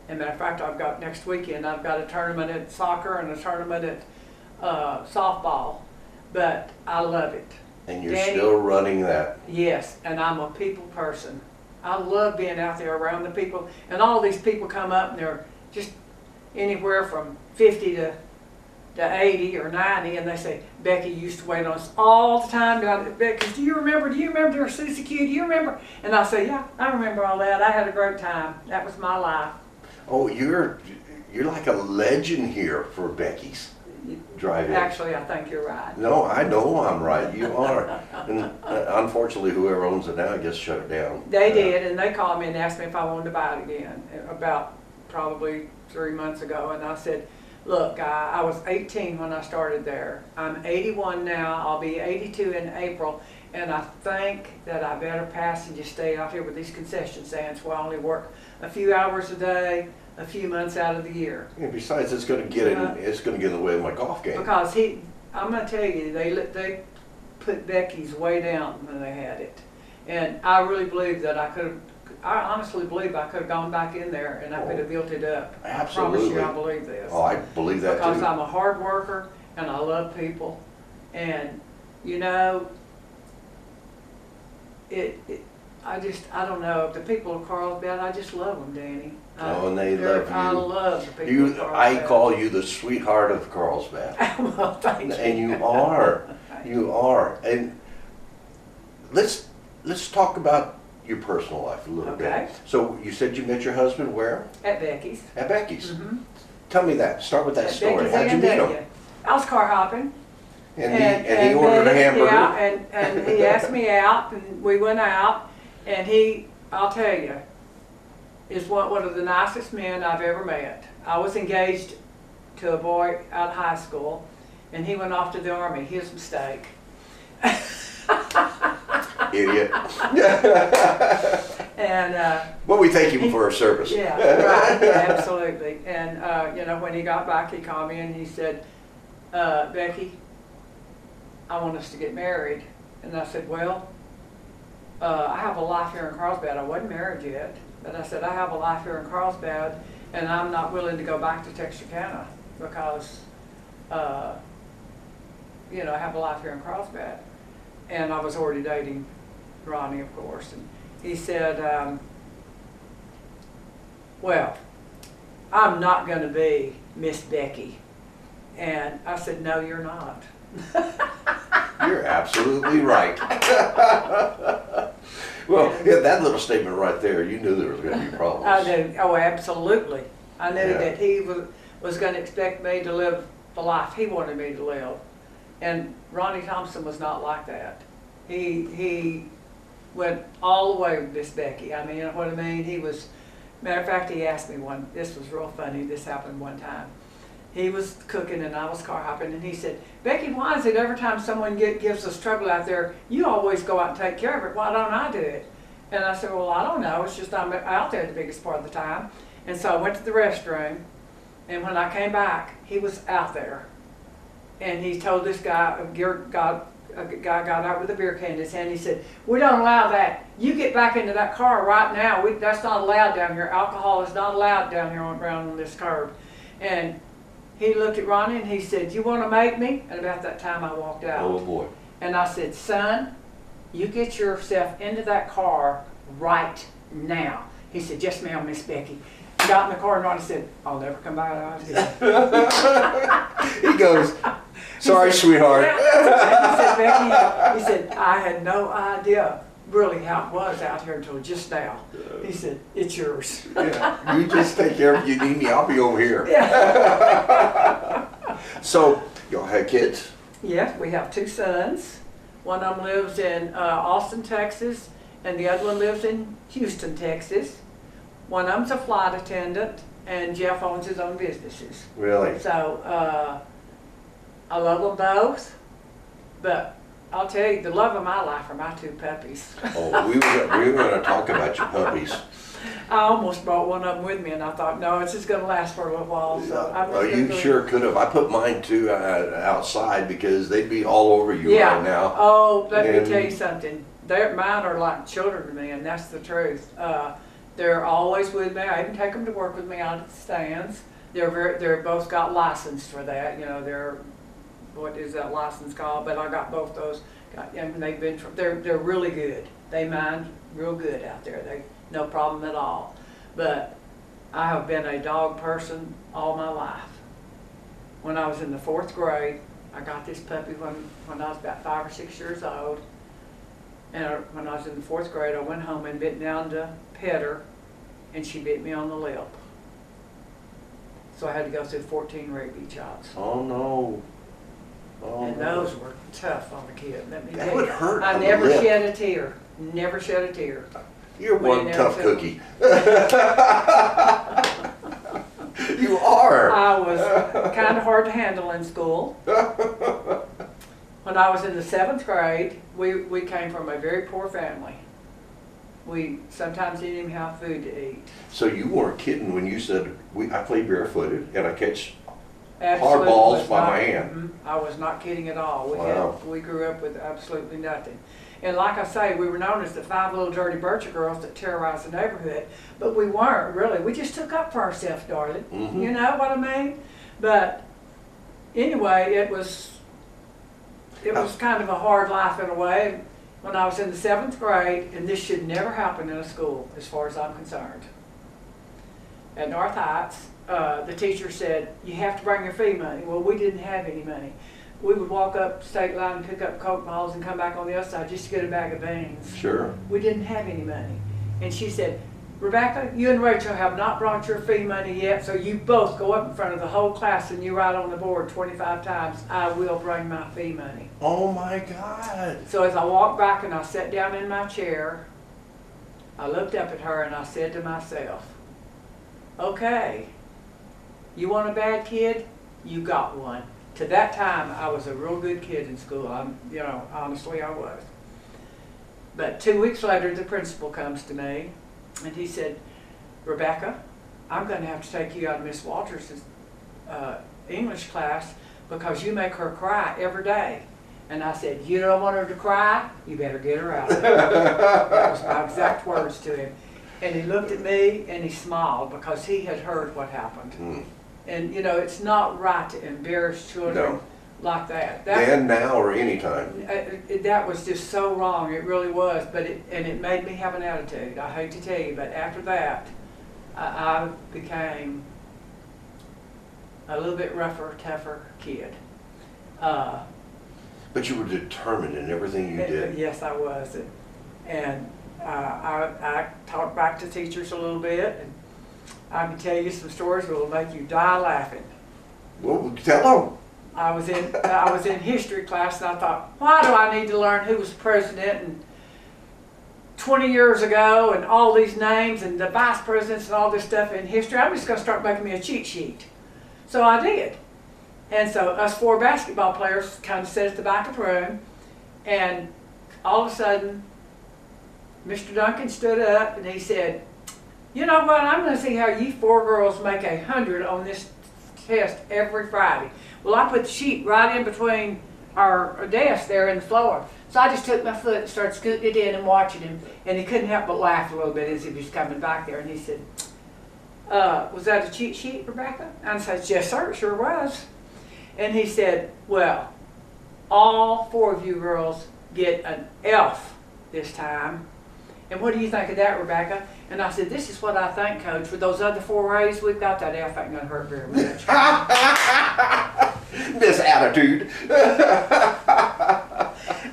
B: As a matter of fact, I've got next weekend, I've got a tournament at soccer and a tournament at softball. But I love it.
A: And you're
B: Danny,
A: still running that.
B: Yes, and I'm a people person. I love being out there around the people. And all these people come up, and they're just anywhere from 50 to 80 or 90, and they say, "Becky used to wait on us all the time down at Becky's. Do you remember their Susie Q? Do you remember?" And I say, "Yeah, I remember all that. I had a great time. That was my life."
A: Oh, you're like a legend here for Becky's drive-in.
B: Actually, I think you're right.
A: No, I know I'm right. You are. And unfortunately, whoever owns it now, I guess, shut it down.
B: They did, and they called me and asked me if I wanted to buy it again about probably 3 months ago, and I said, "Look, I was 18 when I started there. I'm 81 now. I'll be 82 in April, and I think that I better pass and just stay out here with these concession stands where I only work a few hours a day, a few months out of the year."
A: And besides, it's going to get in the way of my golf game.
B: Because I'm going to tell you, they put Becky's way down when they had it, and I really believe that I honestly believe I could have gone back in there and I could have built it up.
A: Absolutely.
B: I promise you, I believe this.
A: Oh, I believe that
B: Because
A: too.
B: I'm a hard worker and I love people, and you know, I don't know, the people of Carlsbad, I just love them, Danny.
A: Oh, and they love you.
B: I love the people of Carlsbad.
A: I call you the sweetheart of Carlsbad.
B: Well, thank you.
A: And you are. You are. And let's talk about your personal life a little
B: Okay.
A: bit. So you said you met your husband where?
B: At Becky's.
A: At Becky's.
B: Mm-hmm.
A: Tell me that. Start with that
B: At
A: story.
B: Becky's
A: How'd you meet him?
B: Andalusia. I was car hopping.
A: And he ordered a hamburger.
B: Yeah, and he asked me out, and we went out, and I'll tell you, is one of the nicest men I've ever met. I was engaged to a boy out of high school, and he went off to the Army. His mistake.
A: Idiot.
B: And
A: Well, we thank him for his service.
B: yeah, right, yeah, absolutely. And you know, when he got back, he called me and he said, Becky, I want us to get married. And I said, well, I have a life here in Carlsbad. I wasn't married yet, but I said, I have a life here in Carlsbad, and I'm not willing to go back to Texarkana because, you know, I have a life here in Carlsbad. And I was already dating Ronnie, of course. And he said, well, I'm not going to be Miss Becky. And I said, no, you're not.
A: You're absolutely right. Well, yeah, that little statement right there, you knew there was going to be problems.
B: I knew, oh, absolutely. I knew
A: Yeah.
B: that he was going to expect me to live the life he wanted me to live. And Ronnie Thompson was not like that. He went all the way with Miss Becky. I mean, you know what I mean? He was, matter of fact, he asked me this was real funny, this happened one time. He was cooking and I was car hopping, and he said, Becky, why is it every time someone gives us trouble out there, you always go out and take care of it? Why don't I do it? And I said, well, I don't know. It's just I'm out there the biggest part of the time. And so I went to the restroom, and when I came back, he was out there. And he told this guy, a guy got out with a beer can in his hand. He said, we don't allow that. You get back into that car right now. That's not allowed down here. Alcohol is not allowed down here around on this curb. And he looked at Ronnie and he said, you want to make me? And about that time I walked out.
A: Oh boy.
B: And I said, son, you get yourself into that car right now. He said, yes ma'am, Miss Becky. Got in the car and Ronnie said, I'll never come back out here.
A: He goes, sorry, sweetheart.
B: Yeah. He said, Becky, he said, I had no idea really how it was out here until just now. He said, it's yours.
A: Yeah, you just take care of it. You need me, I'll be over here.
B: Yeah.
A: So, y'all had kids?
B: Yes, we have two sons. One of them lives in Austin, Texas, and the other one lives in Houston, Texas. One of them's a flight attendant, and Jeff owns his own businesses.
A: Really?
B: So, I love them both, but I'll tell you, the love of my life are my two puppies.
A: Oh, we were going to talk about your puppies.
B: I almost brought one of them with me, and I thought, no, it's just going to last for a little while. So I'm
A: Oh,
B: just
A: you
B: gonna
A: sure could have. I put mine too outside because they'd be all over you
B: yeah.
A: right now.
B: Oh, let
A: And-
B: me tell you something. Mine are like children to me, and that's the truth. They're always with me. I even take them to work with me out at the stands. They're both got licensed for that. You know, what is that license called? But I got both those. And they're really good. They mind real good out there. No problem at all. But I have been a dog person all my life. When I was in the 4th grade, I got this puppy when I was about 5 or 6 years old. And when I was in the 4th grade, I went home and bent down to pet her, and she bit me on the lip. So I had to go through 14 rabies shots.
A: Oh no. Oh,
B: And
A: no.
B: those were tough on a kid. Let me
A: That
B: tell
A: would
B: you.
A: hurt
B: I
A: on the
B: never
A: lip.
B: shed a tear. Never shed a tear.
A: You're
B: We
A: one
B: never
A: tough
B: took-
A: cookie. You are.
B: I was kind of hard to handle in school. When I was in the 7th grade, we came from a very poor family. We sometimes didn't even have food to eat.
A: So you weren't kidding when you said, I play barefooted and I catch
B: Absolutely
A: balls
B: was
A: by
B: not-
A: my hand.
B: I was not kidding at all.
A: Wow.
B: We grew up with absolutely nothing. And like I say, we were known as the 5 little dirty Bircher girls that terrorized the neighborhood, but we weren't really. We just took up for ourselves, darling.
A: Mhm.
B: You know what I mean? But anyway, it was kind of a hard life in a way. When I was in the 7th grade, and this should never happen in a school, as far as I'm concerned. At North Heights, the teacher said, you have to bring your fee money. Well, we didn't have any money. We would walk up state line and pick up Coke bottles and come back on the other side just to get a bag of beans.
A: Sure.
B: We didn't have any money. And she said, Rebecca, you and Rachel have not brought your fee money yet, so you both go up in front of the whole class and you write on the board 25 times, I will bring my fee money.
A: Oh my God.
B: So as I walked back and I sat down in my chair, I looked up at her and I said to myself, okay, you want a bad kid? you got one. To that time, I was a real good kid in school. Honestly, I was. But 2 weeks later, the principal comes to me, and he said, Rebecca, I'm going to have to take you out of Miss Walters' English class because you make her cry every day. And I said, you don't want her to cry? You better get her out of there. That was my exact words to him. And he looked at me and he smiled because he had heard what happened.
A: Mm.
B: And it's not right to embarrass children like that.
A: Then, now, or anytime.
B: That was just so wrong. It really was. But it made me have an attitude. I hate to tell you, but after that, I became a little bit rougher, tougher kid.
A: But you were determined in everything you did.
B: Yes, I was. And I talked back to teachers a little bit, and I can tell you some stories that will make you die laughing.
A: Well, tell them.
B: I was in history class, and I thought, why do I need to learn who was president and 20 years ago and all these names and the vice presidents and all this stuff in history? I'm just going to start making me a cheat sheet. So I did. And so us 4 basketball players kind of sat at the back of the room, and all of a sudden, Mr. Duncan stood up and he said, you know what, I'm going to see how you 4 girls make 100 on this test every Friday. Well, I put the sheet right in between our desk there in the floor. So I just took my foot and started scooting it in and watching him, and he couldn't help but laugh a little bit as he was coming back there, and he said, was that a cheat sheet, Rebecca? And I said, yes, sir, it sure was. And he said, well, all 4 of you girls get an F this time. And what do you think of that, Rebecca? And I said, this is what I think, Coach. For those other 4 A's we've got, that F ain't going to hurt very much.
A: This attitude.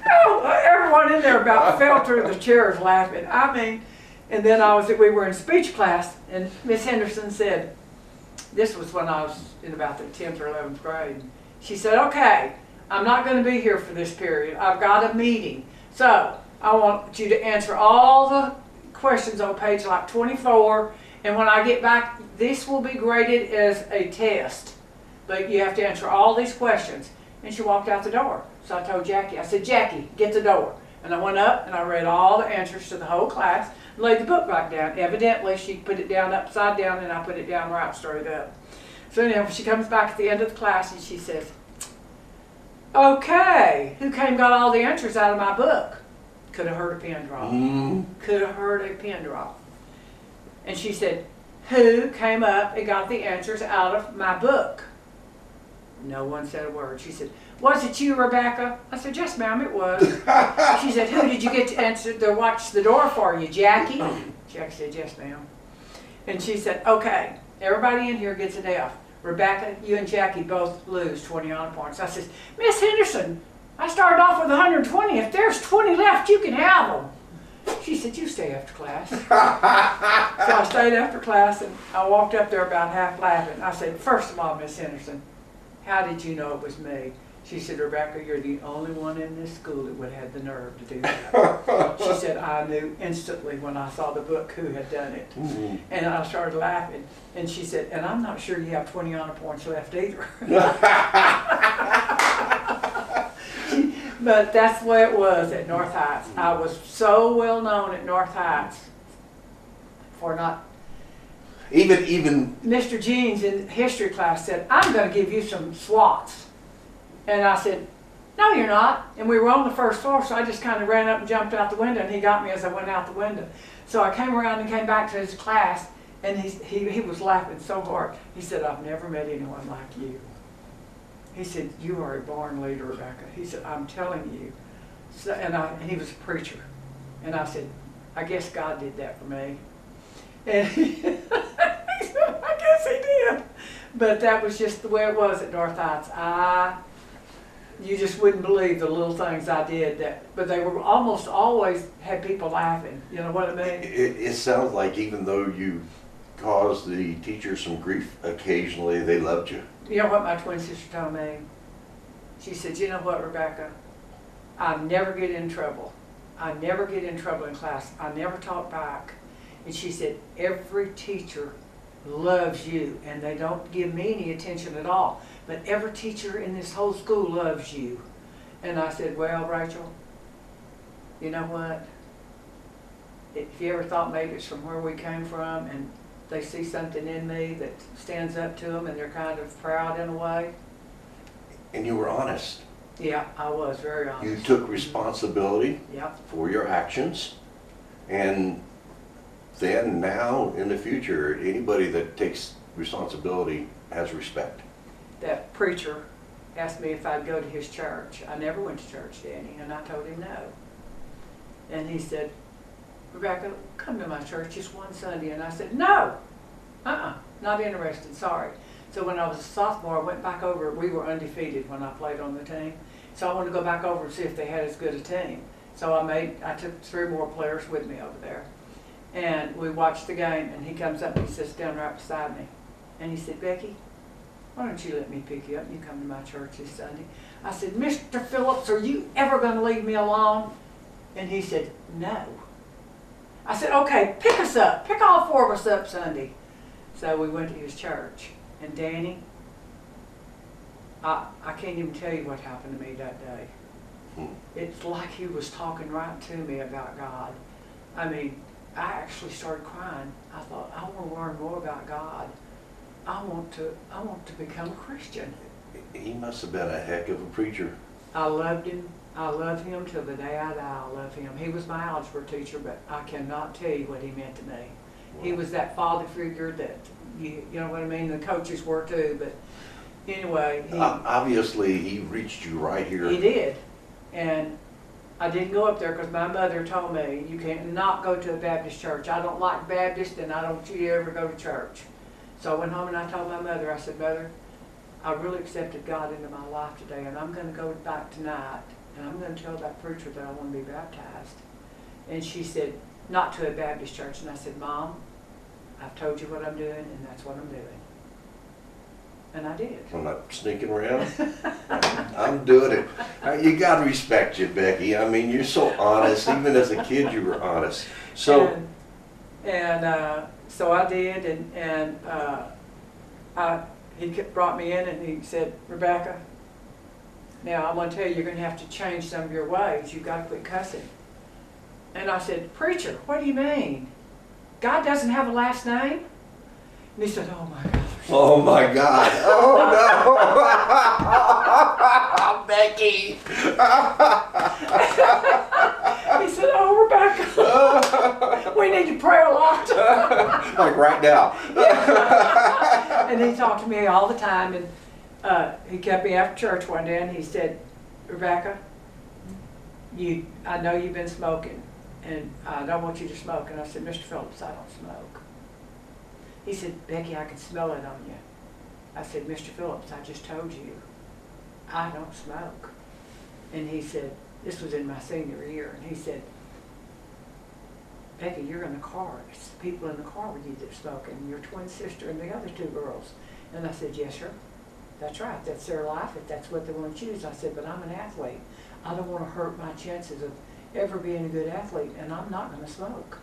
B: Oh, everyone in there about fell through the chairs laughing. I mean, and then we were in speech class, and Miss Henderson said, this was when I was in about the 10th or 11th grade. She said, okay, I'm not going to be here for this period. I've got a meeting. So I want you to answer all the questions on page like 24, and when I get back, this will be graded as a test. But you have to answer all these questions. And she walked out the door. So I told Jackie, I said, Jackie, get the door. And I went up and I read all the answers to the whole class, and laid the book back down. Evidently, she put it down upside down, and I put it down right straight up. So anyhow, she comes back at the end of the class and she says, okay, who came and got all the answers out of my book? Could have heard a pin drop. Could have heard a pin drop. And she said, who came up and got the answers out of my book? No one said a word. She said, was it you, Rebecca? I said, yes, ma'am, it was. She said, who did you get to watch the door for you, Jackie? Jackie said, yes, ma'am. And she said, okay, everybody in here gets an F. Rebecca, you and Jackie both lose 20 honor points. I said, Miss Henderson, I started off with 120. If there's 20 left, you can have them. She said, you stay after class. So I stayed after class, and I walked up there about half laughing. I said, first of all, Miss Henderson, how did you know it was me? She said, Rebecca, you're the only one in this school that would have the nerve to do that. She said, I knew instantly when I saw the book who had done it. Mm-hmm. And I started laughing. And she said, and I'm not sure you have 20 honor points left either. But that's the way it was at North Heights. I was so well known at North Heights for not...
A: Even
B: Mr. Jeans in history class said, I'm going to give you some SWATs. And I said, no, you're not. And we were on the first floor, so I just kind of ran up and jumped out the window, and he got me as I went out the window. So I came around and came back to his class, and he was laughing so hard. He said, I've never met anyone like you. He said, you are a born leader, Rebecca. He said, I'm telling you. So, and he was a preacher. And I said, I guess God did that for me. And he said, I guess he did. But that was just the way it was at North Heights. You just wouldn't believe the little things I did, but they were almost always had people laughing. You know what I mean?
A: It sounds like even though you caused the teachers some grief occasionally, they loved you.
B: You know what my twin sister told me? She said, you know what, Rebecca? I never get in trouble. I never get in trouble in class. I never talk back. And she said, every teacher loves you, and they don't give me any attention at all. But every teacher in this whole school loves you. And I said, well, Rachel, you know what? If you ever thought maybe it's from where we came from and they see something in me that stands up to them and they're kind of proud in a way.
A: And you were honest.
B: Yeah, I was very honest.
A: You took responsibility
B: Yep.
A: for your actions. And then, now, in the future, anybody that takes responsibility has respect.
B: That preacher asked me if I'd go to his church. I never went to church, Danny, and I told him no. And he said, Rebecca, come to my church just one Sunday. And I said, no, not interested, sorry. So when I was a sophomore, I went back over. We were undefeated when I played on the team. So I wanted to go back over and see if they had as good a team. So I took 3 more players with me over there. And we watched the game, and he comes up and he sits down right beside me. And he said, Becky, why don't you let me pick you up and you come to my church this Sunday? I said, Mr. Phillips, are you ever going to leave me alone? And he said, no. I said, okay, pick us up. Pick all 4 of us up Sunday. So we went to his church. And Danny, I can't even tell you what happened to me that day. It's like he was talking right to me about God. I mean, I actually started crying. I thought, I want to learn more about God. I want to become a Christian.
A: He must have been a heck of a preacher.
B: I loved him. I love him till the day I die. I love him. He was my algebra teacher, but I cannot tell you what he meant to me. Wow. He was that father figure that, you know what I mean, the coaches were too, but anyway.
A: Obviously, he reached you right here.
B: He did. And I didn't go up there because my mother told me, you can't not go to a Baptist church. I don't like Baptist and I don't want you to ever go to church. So I went home and I told my mother, I said, Mother, I really accepted God into my life today and I'm going to go back tonight and I'm going to tell that preacher that I want to be baptized. And she said, not to a Baptist church. And I said, Mom, I've told you what I'm doing and that's what I'm doing. And I did.
A: I'm not sneaking around. I'm doing it. You got to respect you, Becky. I mean, you're so honest. Even as a kid, you were honest. So,
B: so I did, he brought me in and he said, Rebecca, now I'm going to tell you, you're going to have to change some of your ways. You've got to quit cussing. And I said, Preacher, what do you mean? God doesn't have a last name? And he said, oh my God.
A: Oh my God. Oh no. Becky.
B: He said, oh Rebecca, we need to pray a lot.
A: Like right now.
B: Yeah. And he talked to me all the time and he kept me after church one day and he said, Rebecca, I know you've been smoking and I don't want you to smoke. And I said, Mr. Phillips, I don't smoke. He said, Becky, I can smell it on you. I said, Mr. Phillips, I just told you, I don't smoke. And he said, this was in my senior year, and he said, Becky, you're in the car. It's the people in the car with you that smoke, and your twin sister and the other 2 girls. And I said, yes, sir. That's right. That's their life if that's what they want to choose. I said, but I'm an athlete. I don't want to hurt my chances of ever being a good athlete, and I'm not going to smoke.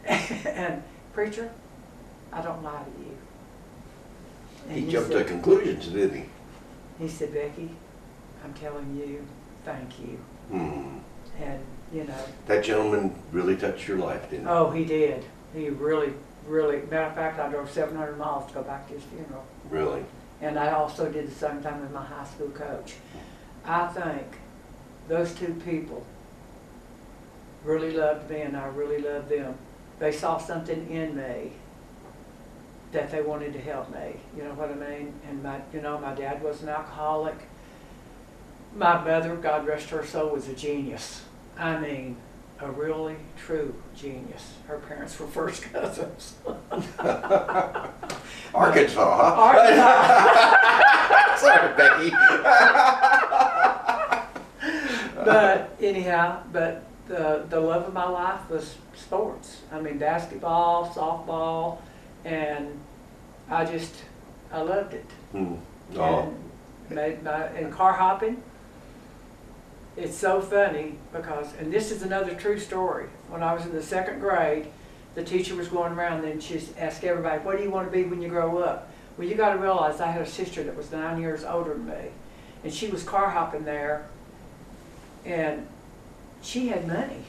B: And preacher, I don't lie to you. And
A: he jumped to conclusions, didn't he?
B: He said, Becky, I'm telling you, thank you. And, you know.
A: That gentleman really touched your life, didn't he?
B: Oh, he did. He really, matter of fact, I drove 700 miles to go back to his funeral.
A: Really?
B: And I also did the same thing with my high school coach. I think those 2 people really loved me and I really loved them. They saw something in me that they wanted to help me, you know what I mean? And my dad was an alcoholic. My mother, God rest her soul, was a genius. I mean, a really true genius. Her parents were first cousins.
A: Arkansas, huh?
B: Arkansas.
A: Sorry, Becky.
B: But anyhow, the love of my life was sports. I mean, basketball, softball, and I loved it.
A: Oh.
B: And car hopping. It's so funny because, and this is another true story. When I was in the 2nd grade, the teacher was going around, and she asked everybody, what do you want to be when you grow up? Well, you got to realize I had a sister that was 9 years older than me, and she was car hopping there, and she had money.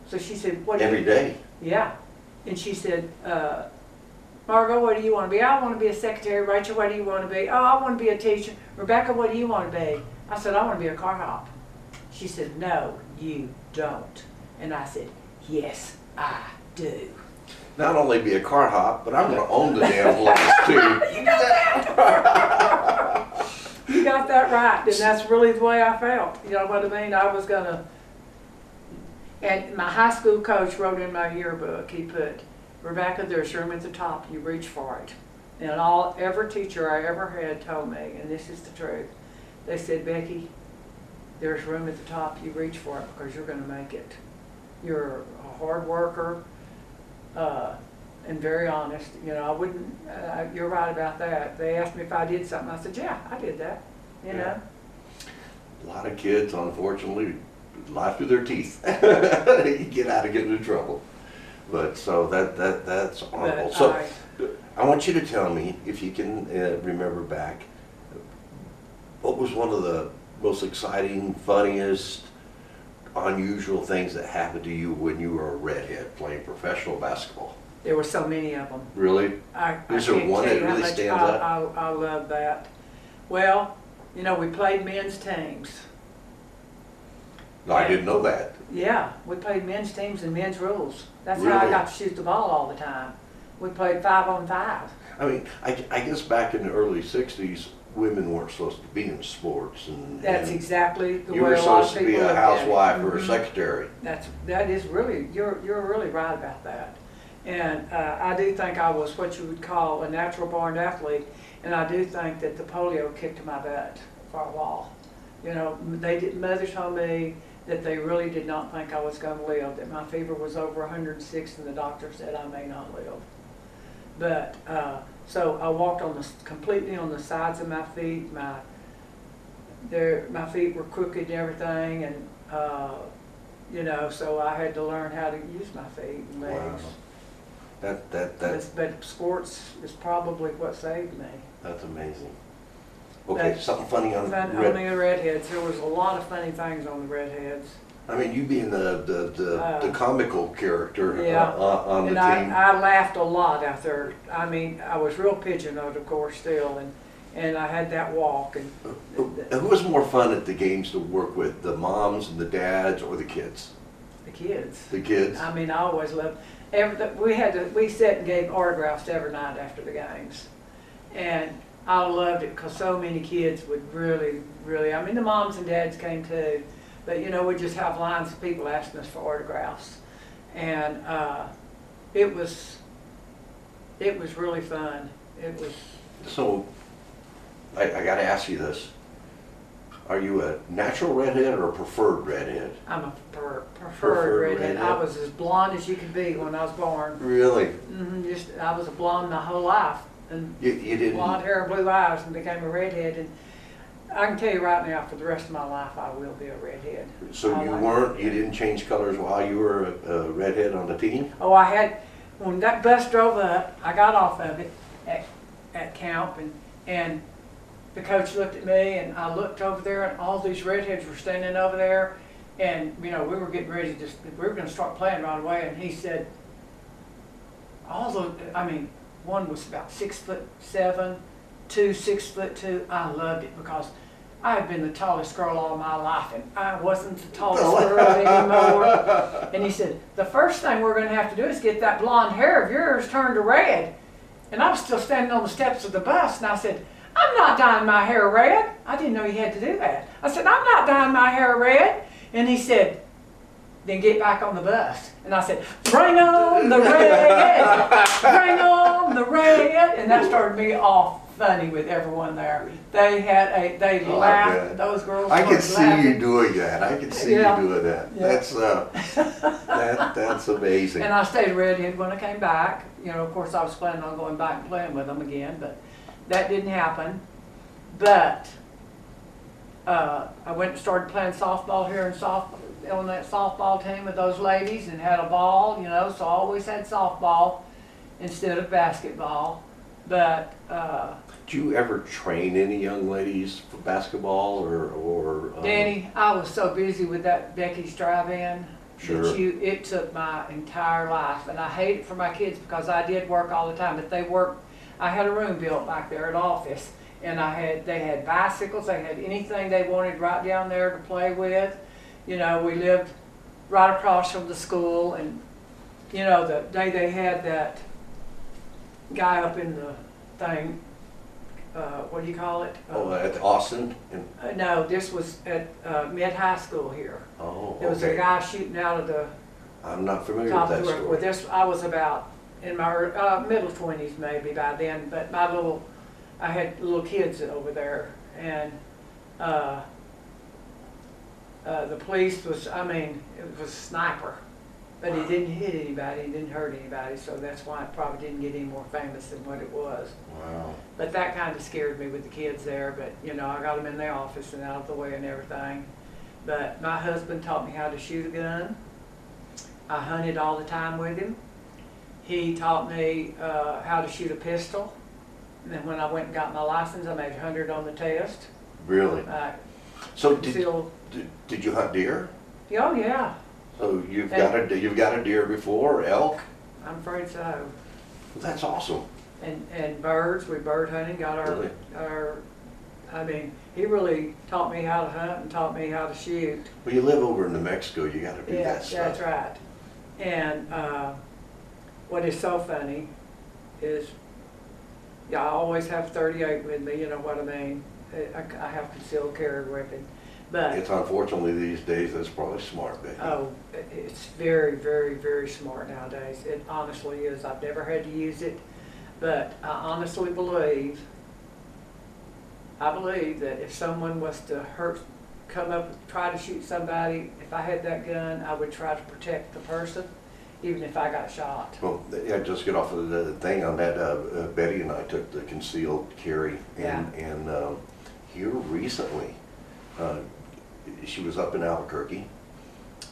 B: So she said, what do you...
A: Every day?
B: Yeah. And she said, Margot, what do you want to be? I want to be a secretary. Rachel, what do you want to be? Oh, I want to be a teacher. Rebecca, what do you want to be? I said, I want to be a car hop. She said, no, you don't. And I said, yes, I do.
A: Not only be a car hop, but I'm going to own the damn place too.
B: You got that. You got that right. And that's really the way I felt. You know what I mean? I was going to... And my high school coach wrote in my yearbook, he put, Rebecca, there's room at the top, you reach for it. And every teacher I ever had told me, and this is the truth, they said, Becky, there's room at the top, you reach for it because you're going to make it. You're a hard worker and very honest. You know, I wouldn't, you're right about that. They asked me if I did something, I said, yeah, I did that, you know.
A: A lot of kids, unfortunately, lie through their teeth. You get out of getting into trouble. But so that's honorable. So I want you to tell me, if you can remember back, what was one of the most exciting, funniest, unusual things that happened to you when you were a redhead playing professional basketball?
B: There were so many of them.
A: Really? Is there one that really stands out?
B: I love that. Well, you know, we played men's teams.
A: No, I didn't know that.
B: Yeah, we played men's teams and men's rules. That's
A: Really?
B: how I got to shoot the ball all the time. We played 5-on-5.
A: I mean, I guess back in the early 60s, women weren't supposed to be in sports.
B: That's
A: and
B: exactly the
A: you
B: way
A: were
B: a lot of
A: supposed to
B: people
A: be a
B: look at it.
A: housewife or a secretary.
B: That is really, you're really right about that. And I do think I was what you would call a natural born athlete, and I do think that the polio kicked my butt for a while. You know, mothers told me that they really did not think I was going to live, that my fever was over 106 and the doctor said I may not live. But, so I walked completely on the sides of my feet. My feet were crooked and everything, and, you know, so I had to learn how to use my feet and legs.
A: Wow.
B: But sports is probably what saved me.
A: That's amazing. Okay,
B: But
A: something funny on
B: the redheads. There was a lot of funny things on the redheads.
A: I mean, you being the comical character
B: Yeah.
A: on the
B: And
A: team.
B: I laughed a lot out there. I mean, I was real pigeon-toed, of course, still, and I had that walk. And
A: Who was more fun at the games to work with, the moms and the dads or the kids?
B: the kids.
A: The kids?
B: I mean, I always loved. We sat and gave autographs every night after the games, and I loved it because so many kids would really, really. I mean, the moms and dads came too, but you know, we just have lines of people asking us for autographs, and it was really fun. It was.
A: So, I got to ask you this. Are you a natural redhead or a preferred redhead?
B: I'm a preferred redhead.
A: redhead.
B: I was as blonde as you could be when I was born.
A: Really?
B: I was a blonde my whole life. And
A: You didn't?
B: blonde hair, blue eyes, and became a redhead. And I can tell you right now, for the rest of my life, I will be a redhead.
A: So you didn't change colors while you were a redhead on the team?
B: Oh, when that bus drove up, I got off of it at camp, and the coach looked at me, and I looked over there, and all these redheads were standing over there, and you know, we were getting ready we were going to start playing right away, and he said, one was about 6'7", 2 6'2". I loved it because I had been the tallest girl all my life, and I wasn't the tallest girl anymore. And he said, the first thing we're going to have to do is get that blonde hair of yours turned to red. And I was still standing on the steps of the bus, and I said, I'm not dyeing my hair red. I didn't know you had to do that. I said, I'm not dyeing my hair red. And he said, then get back on the bus. And I said, bring on the red, bring on the red. And that started me off funny with everyone there. They laughed, those girls
A: I could
B: started laughing.
A: see you doing that. I could see you doing that.
B: Yeah.
A: That's amazing.
B: And I stayed a redhead when I came back. You know, of course, I was planning on going back and playing with them again, but that didn't happen. But I went and started playing softball here on that softball team with those ladies and had a ball, you know, so I always had softball instead of basketball. But,
A: Do you ever train any young ladies for basketball or?
B: Danny, I was so busy with that Becky's drive-in.
A: Sure.
B: That it took my entire life, and I hate it for my kids because I did work all the time, but they worked, I had a room built back there at office, and they had bicycles, they had anything they wanted right down there to play with. You know, we lived right across from the school, and, you know, the day they had that guy up in the thing, what do you call it?
A: At Austin?
B: No, this was at mid-high school here.
A: Oh,
B: There was a
A: okay.
B: guy shooting out of the
A: I'm not familiar
B: top
A: with
B: of
A: that
B: the roof.
A: story.
B: Well, this, I was about in my middle 20s maybe by then, but I had little kids over there, and the police was, I mean, it was a sniper, but he didn't hit anybody, he didn't hurt anybody, so that's why it probably didn't get any more famous than what it was.
A: Wow.
B: But that kind of scared me with the kids there, but you know, I got them in the office and out of the way and everything. But my husband taught me how to shoot a gun. I hunted all the time with him. He taught me how to shoot a pistol. And then when I went and got my license, I made 100 on the test.
A: Really? So did you hunt deer?
B: Oh yeah,
A: So you've got a deer before, elk?
B: I'm afraid so.
A: Well, that's awesome.
B: And birds, we bird hunting, got
A: Really?
B: I mean, he really taught me how to hunt and taught me how to shoot.
A: Well, you live over in New Mexico, you gotta do
B: Yeah,
A: that stuff.
B: that's right. And what is so funny is, yeah, I always have 38 with me, you know what I mean? I have concealed carry weapon. But,
A: It's unfortunately these days, that's probably smart, Becky.
B: oh, it's very, very, very smart nowadays. It honestly is. I've never had to use it, but I honestly believe that if someone was to come up, try to shoot somebody, if I had that gun, I would try to protect the person, even if I got shot.
A: Well, yeah, just get off of the thing on that. Betty and I took the concealed carry, and here recently, she was up in Albuquerque,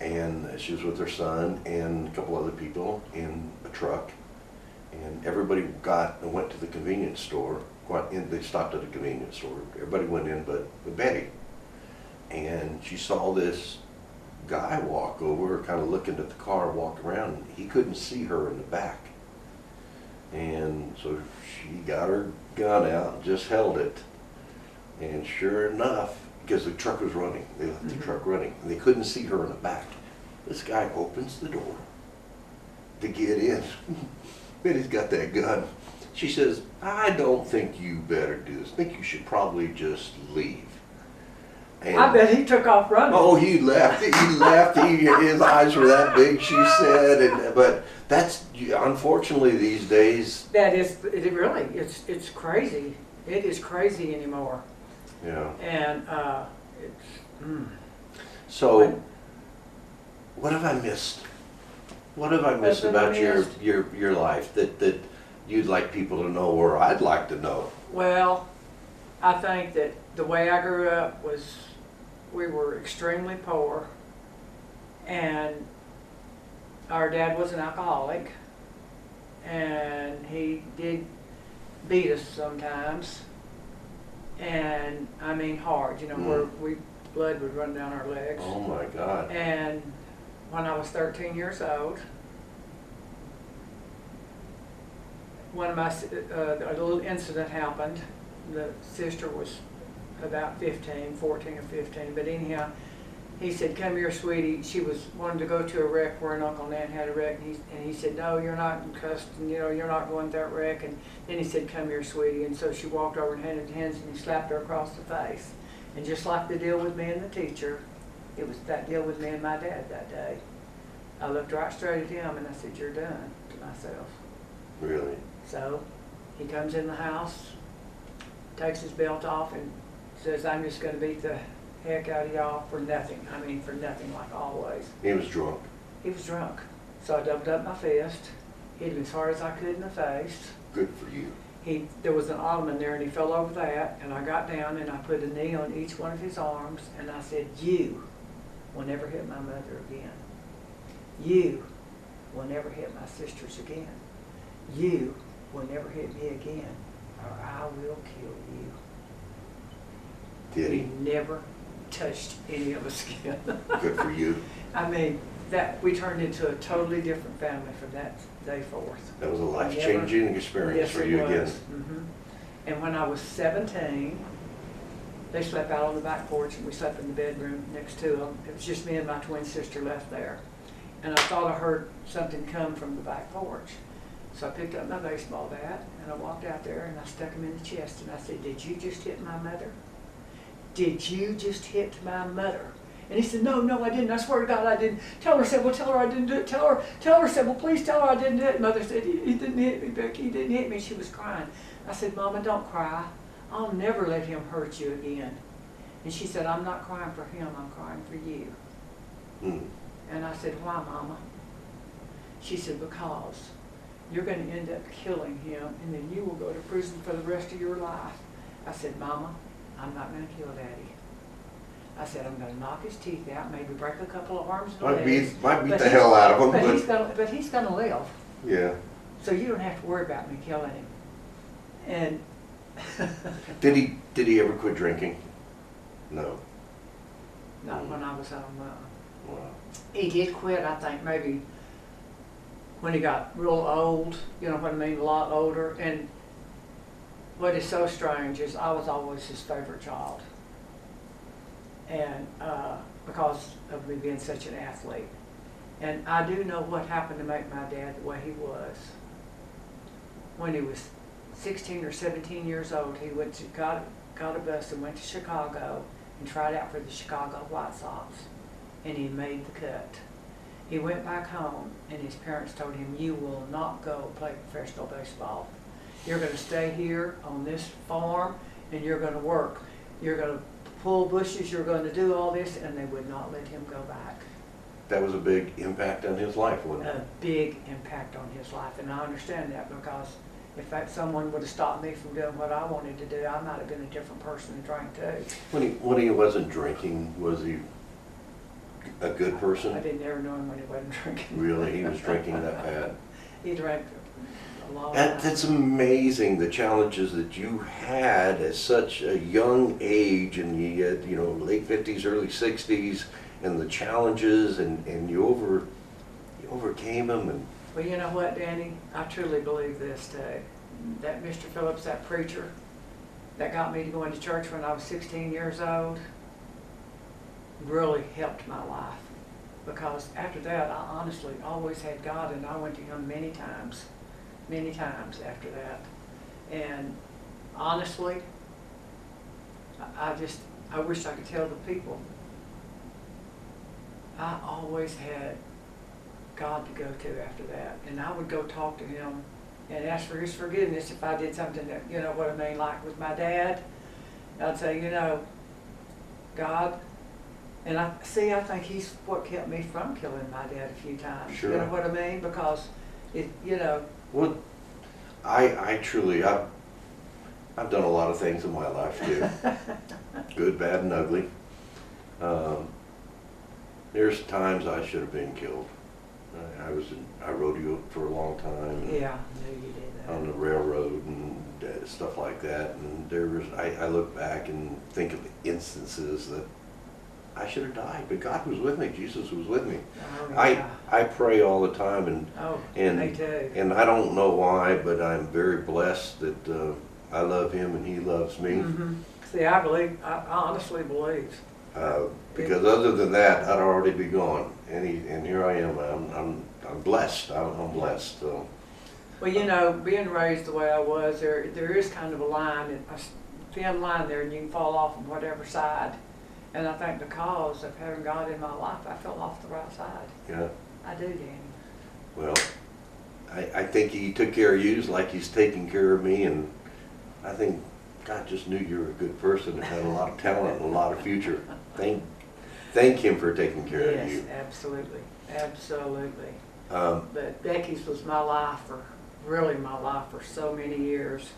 A: and she was with her son and a couple other people in a truck, and everybody went to the convenience store. They stopped at a convenience store. Everybody went in, but Betty, and she saw this guy walk over, kind of looking at the car, walk around. He couldn't see her in the back. And so she got her gun out, just held it. And sure enough, because the truck was running, they left the truck running, and they couldn't see her in the back. This guy opens the door to get in. Betty's got that gun. She says, I don't think you better do this. I think you should probably just leave. And
B: I bet he took off running.
A: oh, he left. His eyes were that big, she said. But that's, unfortunately, these days.
B: That is, it really, it's crazy. It is crazy anymore.
A: Yeah.
B: And
A: So, what have I missed? What have I missed
B: What have I
A: about
B: missed?
A: your life that you'd like people to know, or I'd like to know?
B: well, I think that the way I grew up was, we were extremely poor, and our dad was an alcoholic, and he did beat us sometimes, and I mean hard, you know, where blood would run down our legs.
A: Oh my God.
B: And when I was 13 years old, one of my, a little incident happened. The sister was about 14 or 15, but anyhow, he said, come here, sweetie. She wanted to go to a wreck where an Uncle Nan had a wreck, and he said, no, you're not cussed, and you know, you're not going to that wreck. And then he said, come here, sweetie. And so she walked over and handed hands, and he slapped her across the face. And just like the deal with me and the teacher, it was that deal with me and my dad that day. I looked right straight at him, and I said, you're done, to myself.
A: Really?
B: So he comes in the house, takes his belt off, and says, I'm just going to beat the heck out of y'all for nothing. I mean, for nothing, like always.
A: He was drunk.
B: He was drunk. So I doubled up my fist, hit him as hard as I could in the face.
A: Good for you.
B: There was an ottoman there, and he fell over that, and I got down, and I put a knee on each one of his arms, and I said, you. will never hit my mother again. You will never hit my sisters again. You will never hit me again, or I will kill you.
A: Did
B: He
A: he?
B: never touched any of us again.
A: Good for you.
B: I mean, that we turned into a totally different family from that day forth.
A: That was a life-changing experience
B: Yes,
A: for
B: it
A: you
B: was.
A: again.
B: Mhm. And when I was 17, they slept out on the back porch and we slept in the bedroom next to them. It was just me and my twin sister left there. And I thought I heard something come from the back porch. So I picked up my baseball bat and I walked out there and I stuck him in the chest and I said, "Did you just hit my mother? Did you just hit my mother?" And he said, "No, I didn't. I swear to God, I didn't." Tell her, Sybil, tell her I didn't do it. Tell her, Sybil, please tell her I didn't do it. Mother said, he didn't hit me, Becky. He didn't hit me. She was crying. I said, "Mama, don't cry. I'll never let him hurt you again." And she said, "I'm not crying for him. I'm crying for you."
A: Hmm.
B: And I said, "Why, Mama?" She said, "Because you're going to end up killing him and then you will go to prison for the rest of your life." I said, "Mama, I'm not going to kill Daddy." I said, "I'm going to knock his teeth out, maybe break a couple of arms and legs.
A: Might beat
B: but
A: the
B: he's-
A: hell out of him,
B: But he's going to live,
A: yeah.
B: so you don't have to worry about me killing him." And
A: Did he ever quit drinking? No.
B: not when I was on.
A: Wow.
B: He did quit, I think, maybe when he got real old. You know what I mean? A lot older. And what is so strange is I was always his favorite child, and because of me being such an athlete. And I do know what happened to make my dad the way he was. When he was 16 or 17 years old, he went to got a bus and went to Chicago and tried out for the Chicago White Sox, and he made the cut. He went back home and his parents told him, "You will not go play professional baseball. You're going to stay here on this farm and you're going to work. You're going to pull bushes, you're going to do all this," and they would not let him go back.
A: That was a big impact on his life, wasn't it?
B: A big impact on his life, and I understand that, because if someone would have stopped me from doing what I wanted to do, I might have been a different person and drank too.
A: When he wasn't drinking, was he a good
B: I
A: person?
B: didn't ever know him when he wasn't drinking.
A: Really, he was drinking that bad?
B: He drank a lot.
A: That's amazing, the challenges that you had at such a young age, and you had, late 50s, early 60s, and the challenges, and you overcame them. And
B: Well, you know what, Danny? I truly believe this too. That Mr. Phillips, that preacher that got me to go into church when I was 16 years old, really helped my life. Because after that, I honestly always had God, and I went to him many times after that. And honestly, I wish I could tell the people, I always had God to go to after that. And I would go talk to him and ask for his forgiveness if I did something that, you know what I mean, like with my dad. I'd say, God, and I think he's what kept me from killing my dad a few times.
A: Sure.
B: You know what I mean? Because
A: well, I've done a lot of things in my life too, good, bad, and ugly. There's times I should have been killed. I rodeoed for a long time.
B: Yeah, I knew you did that.
A: On the railroad and stuff like that. And I look back and think of instances that I should have died, but God was with me. Jesus was with me.
B: Oh, yeah.
A: I pray all the time, and
B: me too.
A: And I don't know why, but I'm very blessed that I love Him and He loves me.
B: Mm-hmm. See, I honestly believe.
A: Because other than that, I'd already be gone. And here I am. I'm blessed. I'm blessed. So.
B: Well, being raised the way I was, there is kind of a line, a thin line there, and you can fall off on whatever side. And I think because of having God in my life, I fell off the right side.
A: Yeah.
B: I do, Danny.
A: Well, I think He took care of you just like He's taking care of me, and I think God just knew you were a good person and had a lot of talent and a lot of future. Thank Him for taking care of you.
B: Yes, absolutely, absolutely.
A: Um,
B: But Becky's was my life for so many years,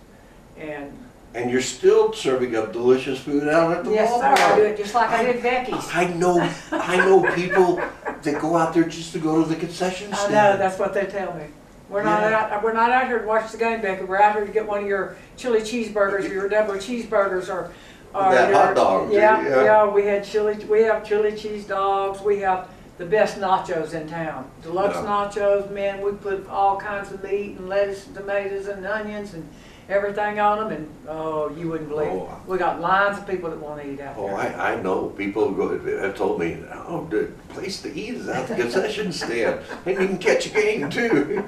B: and
A: And you're still serving up delicious food out at the
B: Yes,
A: Walmart.
B: sir. I do it just like I did Becky's.
A: I know people that go out there just to go to the concession
B: I
A: stand.
B: know, that's what they tell me. We're not out here to watch the game, Becky. We're out here to get one of your chili cheeseburgers, or your double cheeseburgers, or
A: That
B: your,
A: hot dog.
B: Yeah, we have chili cheese dogs. We have the best nachos in town. Deluxe nachos, man. We put all kinds of meat and lettuce and tomatoes and onions and everything on them, and oh, you wouldn't believe it. We got lines of people that want to eat out there.
A: Oh, I know. People have told me, oh, the place to eat is at the concession stand. And you can catch a game too.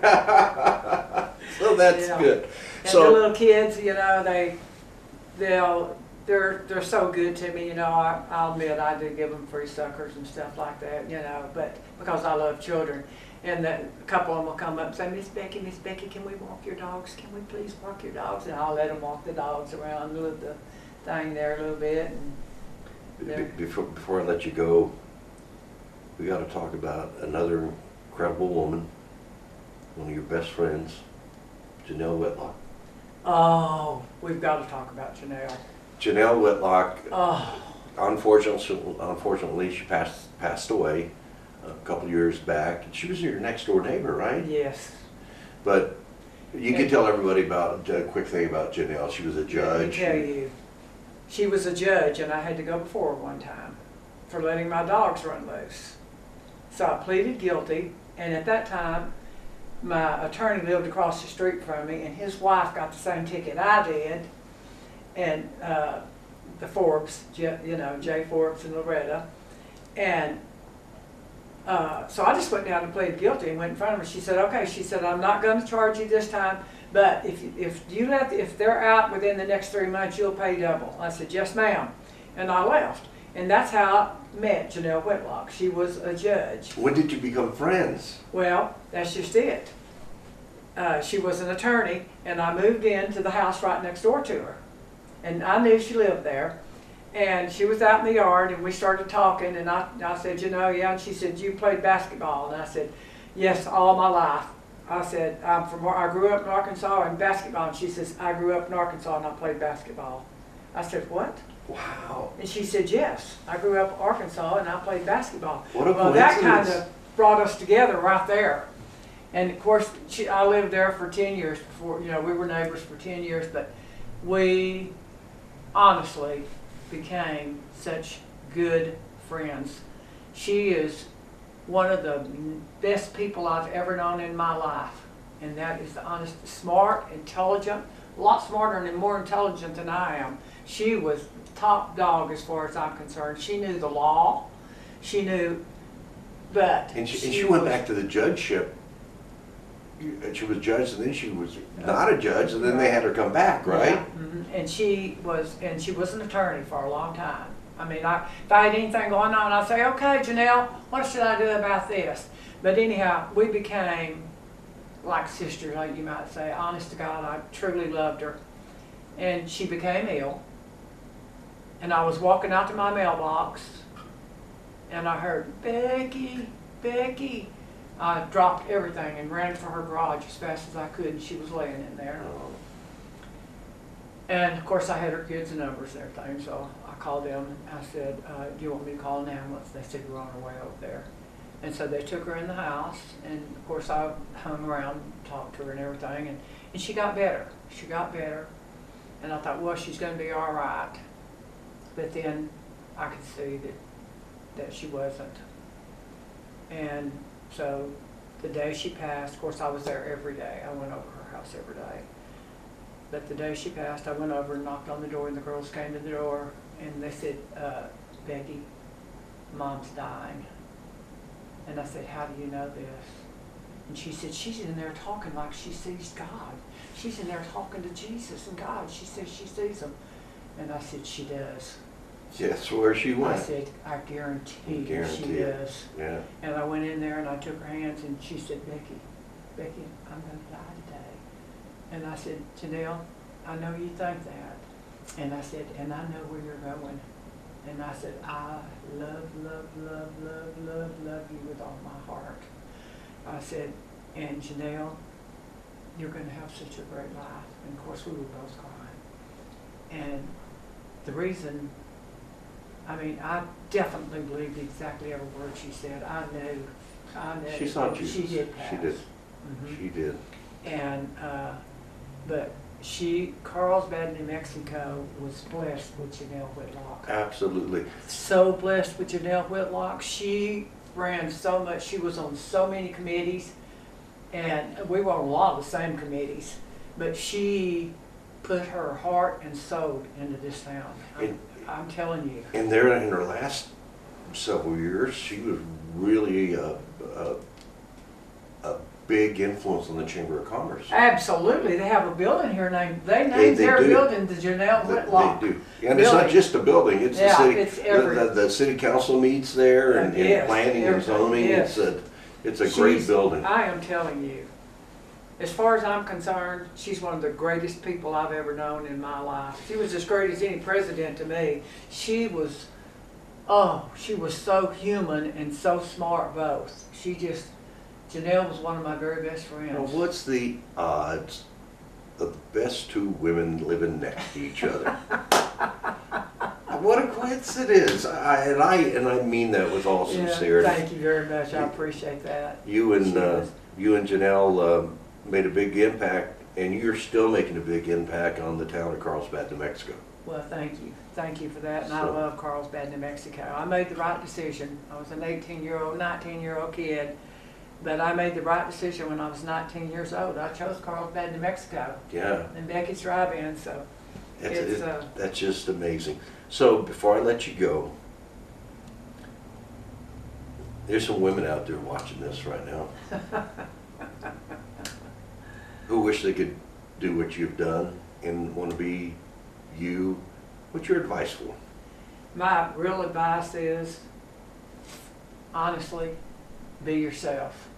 A: So that's good.
B: And
A: So
B: the little kids, you know, they're so good to me, you know. I'll admit I do give them free suckers and stuff like that, you know, but because I love children. And a couple of them will come up and say, Miss Becky, can we walk your dogs? Can we please walk your dogs? And I'll let them walk the dogs around the thing there a little bit. And
A: before I let you go, we got to talk about another incredible woman, one of your best friends, Janelle Whitlock.
B: oh, we've got to talk about Janelle.
A: Janelle Whitlock,
B: Oh,
A: unfortunately, she passed away a couple years back. She was your next door neighbor, right?
B: yes.
A: But you can tell everybody about a quick thing about Janelle. She was a
B: Let me
A: judge.
B: tell you, she was a judge, and I had to go before her one time for letting my dogs run loose. So I pleaded guilty, and at that time, my attorney lived across the street from me, and his wife got the same ticket I did, and the Forbes, you know, Jay Forbes and Loretta, and so I just went down and pleaded guilty and went in front of her. She said, okay, she said, I'm not going to charge you this time, but if they're out within the next 3 months, you'll pay double. I said, yes, ma'am. And I left. And that's how I met Janelle Whitlock. She was a judge.
A: When did you become friends?
B: Well, that's just it. She was an attorney, and I moved into the house right next door to her. And I knew she lived there. And she was out in the yard, and we started talking, and I said, you know, yeah, and she said, you played basketball? And I said, yes, all my life. I said, I grew up in Arkansas in basketball, and she says, I grew up in Arkansas and I played basketball. I said, what?
A: Wow.
B: And she said, yes, I grew up in Arkansas and I played basketball.
A: What a
B: well, that
A: coincidence.
B: kind of brought us together right there. And of course, I lived there for 10 years before, you know, we were neighbors for 10 years, but we honestly became such good friends. She is one of the best people I've ever known in my life. And that is the honest, smart, intelligent, a lot smarter and more intelligent than I am. She was top dog as far as I'm concerned. She knew the law. She knew, but
A: And she went back to the judgeship. She was judge, and then she was not a judge, and then they had her come back, right?
B: Yeah, and she was an attorney for a long time. I mean, if I had anything going on, I'd say, okay, Janelle, what should I do about this? But anyhow, we became like sisters, like you might say. Honest to God, I truly loved her. And she became ill. And I was walking out to my mailbox, and I heard, Becky, Becky. I dropped everything and ran for her garage as fast as I could, and she was laying in there.
A: Oh.
B: And of course, I had her kids' numbers and everything, so I called them and I said, do you want me to call an ambulance? They said, we're on our way over there. And so they took her in the house, and of course I hung around and talked to her and everything, and she got better. She got better. And I thought, well, she's going to be all right. But then I could see that she wasn't. And so the day she passed, of course I was there every day. I went over her house every day. But the day she passed, I went over and knocked on the door, and the girls came to the door, and they said, Becky, Mom's dying. And I said, how do you know this? And she said, she's in there talking like she sees God. She's in there talking to Jesus and God. She says she sees him. And I said, she does.
A: Yes, where she went.
B: I said, I guarantee she does.
A: Yeah.
B: And I went in there and I took her hands, and she said, Becky, I'm going to die today. And I said, Janelle, I know you think that. And I said, and I know where you're going. And I said, I love you with all my heart. I said, and Janelle, you're going to have such a great life. And of course, we were both crying. And the reason, I mean, I definitely believed exactly every word she said. I knew.
A: She saw Jesus.
B: She did pass.
A: She did.
B: Mhm.
A: She did.
B: And, but Carlsbad, New Mexico was blessed with Janelle Whitlock.
A: Absolutely.
B: So blessed with Janelle Whitlock. She ran so much. She was on so many committees, and we were on a lot of the same committees. But she put her heart and soul into this town. I'm telling you.
A: And there, in her last several years, she was really a big influence on the Chamber of Commerce.
B: Absolutely. They have a building here named their
A: do.
B: building the Janelle Whitlock.
A: They do. And it's not just a building, it's the city.
B: It's every,
A: The city council meets there and
B: yes,
A: planning and zoning.
B: yes.
A: It's a great building.
B: I am telling you, as far as I'm concerned, she's one of the greatest people I've ever known in my life. She was as great as any president to me. She was so human and so smart both. Janelle was one of my very best friends.
A: Now, what's the odds of the best two women living next to each other? What a coincidence! And I mean that with all sincerity.
B: Thank you very much. I appreciate that.
A: You and Janelle made a big impact, and you're still making a big impact on the town of Carlsbad, New Mexico.
B: Well, thank you. Thank you for that. And I
A: So-
B: love Carlsbad, New Mexico. I made the right decision. I was an 19-year-old kid, but I made the right decision when I was 19 years old. I chose Carlsbad, New Mexico.
A: Yeah.
B: And Becky's drive-in, so
A: That's just amazing. So before I let you go, there's some women out there watching this right now who wish they could do what you've done and want to be you. What's your advice for them?
B: my real advice is, honestly, be yourself.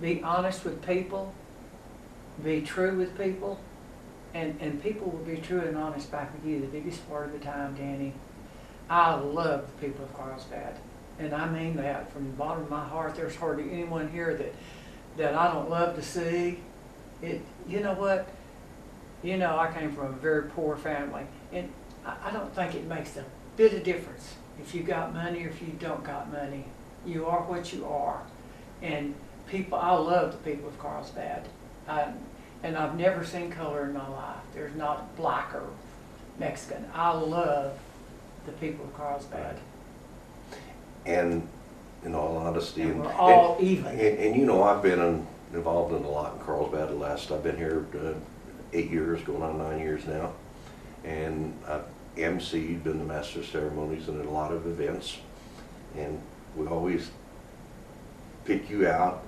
B: Be honest with people. Be true with people. And people will be true and honest back with you the biggest part of the time, Danny. I love the people of Carlsbad. And I mean that from the bottom of my heart. There's hardly anyone here that I don't love to see. You know what? You know, I came from a very poor family. And I don't think it makes a bit of difference if you got money or if you don't got money. You are what you are. And I love the people of Carlsbad. And I've never seen color in my life. There's not black or Mexican. I love the people of Carlsbad.
A: And in all honesty,
B: And we're all even.
A: And you know, I've been involved in a lot in Carlsbad. I've been here 8 years, going on 9 years now. And I've emceed, been the master of ceremonies and at a lot of events. And we always pick you out.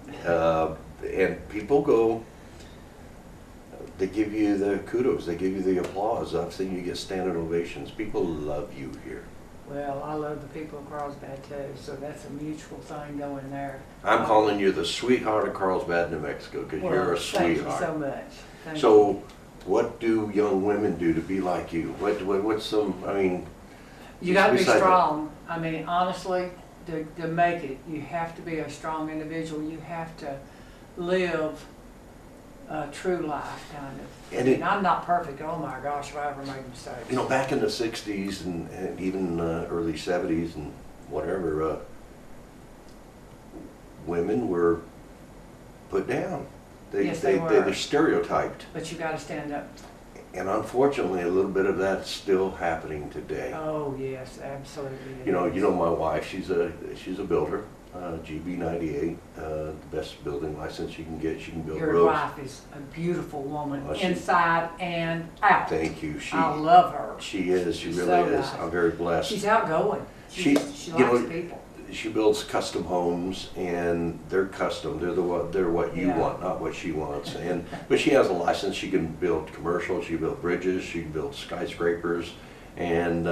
A: And people go, they give you the kudos, they give you the applause. I've seen you get standing ovations. People love you here.
B: Well, I love the people of Carlsbad too, so that's a mutual thing going there.
A: I'm calling you the Sweetheart of Carlsbad, New Mexico, because you're a sweetheart.
B: Thank you so much. Thank
A: So,
B: you.
A: what do young women do to be like you? What's some, I mean...
B: You gotta be
A: besides
B: strong. I mean, honestly, to make it, you have to be a strong individual. You have to live a true life, kind of.
A: And
B: I'm not perfect. Oh my gosh, have I ever made mistakes?
A: you know, back in the 60s and even early 70s and whatever, women were put down.
B: Yes, they were.
A: They're stereotyped.
B: But you gotta stand up.
A: And unfortunately, a little bit of that's still happening today.
B: Oh yes, absolutely.
A: You know my wife. She's a builder, GB 98, the best building license you can get. She can build roads.
B: Your wife is a beautiful woman,
A: Well,
B: inside and out.
A: Thank you.
B: I love her.
A: She is. She
B: She's
A: really
B: so
A: is.
B: nice.
A: I'm very blessed.
B: She's outgoing. She likes people.
A: She builds custom homes, and they're custom. They're what you
B: Yeah.
A: want, not what she wants. But she has a license. She can build commercial. She can build bridges. She can build skyscrapers, and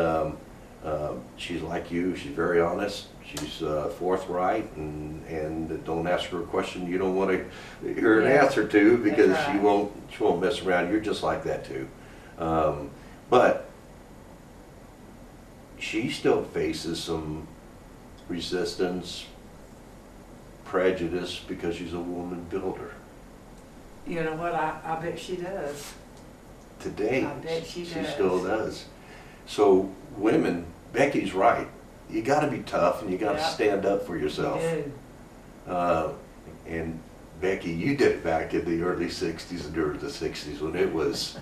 A: she's like you. She's very honest. She's forthright, and don't ask her a question you don't want to hear an
B: Yeah.
A: answer to, because
B: That's right.
A: she won't mess around. You're just like that too. But she still faces some resistance, prejudice, because she's a woman builder.
B: You know what? I bet she does.
A: today.
B: I bet she
A: She
B: does.
A: still does. So women, Becky's right. You got to be tough and you got to
B: Yeah.
A: stand up for yourself.
B: You do.
A: And Becky, you did it back in the early 60s and during the 60s when it was,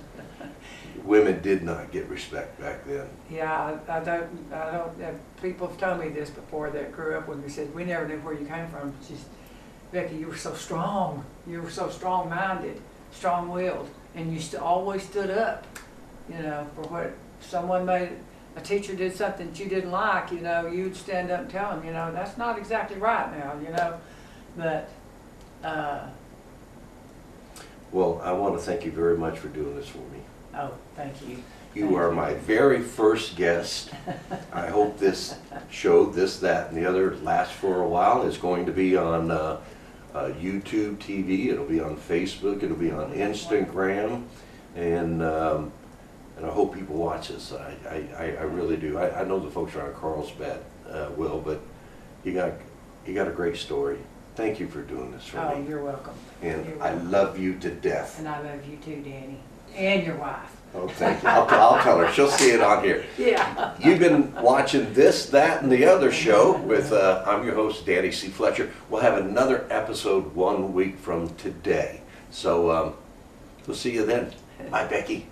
A: women did not get respect back then.
B: Yeah, I don't, people have told me this before that grew up with me, said, we never knew where you came from. She's, Becky, you were so strong. You were so strong-minded, strong-willed, and you always stood up, you know, for what someone made, a teacher did something that you didn't like, you know, you'd stand up and tell them, you know, that's not exactly right now, you know, but,
A: Well, I want to thank you very much for doing this for me.
B: oh, thank you.
A: You are my very first guest. I hope this show, this, that, and the other lasts for a while. It's going to be on YouTube TV. It'll be on Facebook. It'll be on Instagram, and I hope people watch this. I really do. I know the folks around Carlsbad will, but you got a great story. Thank you for doing this for
B: Oh,
A: me.
B: you're welcome.
A: And
B: You're
A: I
B: welcome.
A: love you to death.
B: And I love you too, Danny, and your wife.
A: Oh, thank you. I'll tell her. She'll see it on here.
B: Yeah.
A: You've been watching This, That, and the Other show with, I'm your host, Danny C. Fletcher. We'll have another episode 1 week from today. So we'll see you then. Bye, Becky.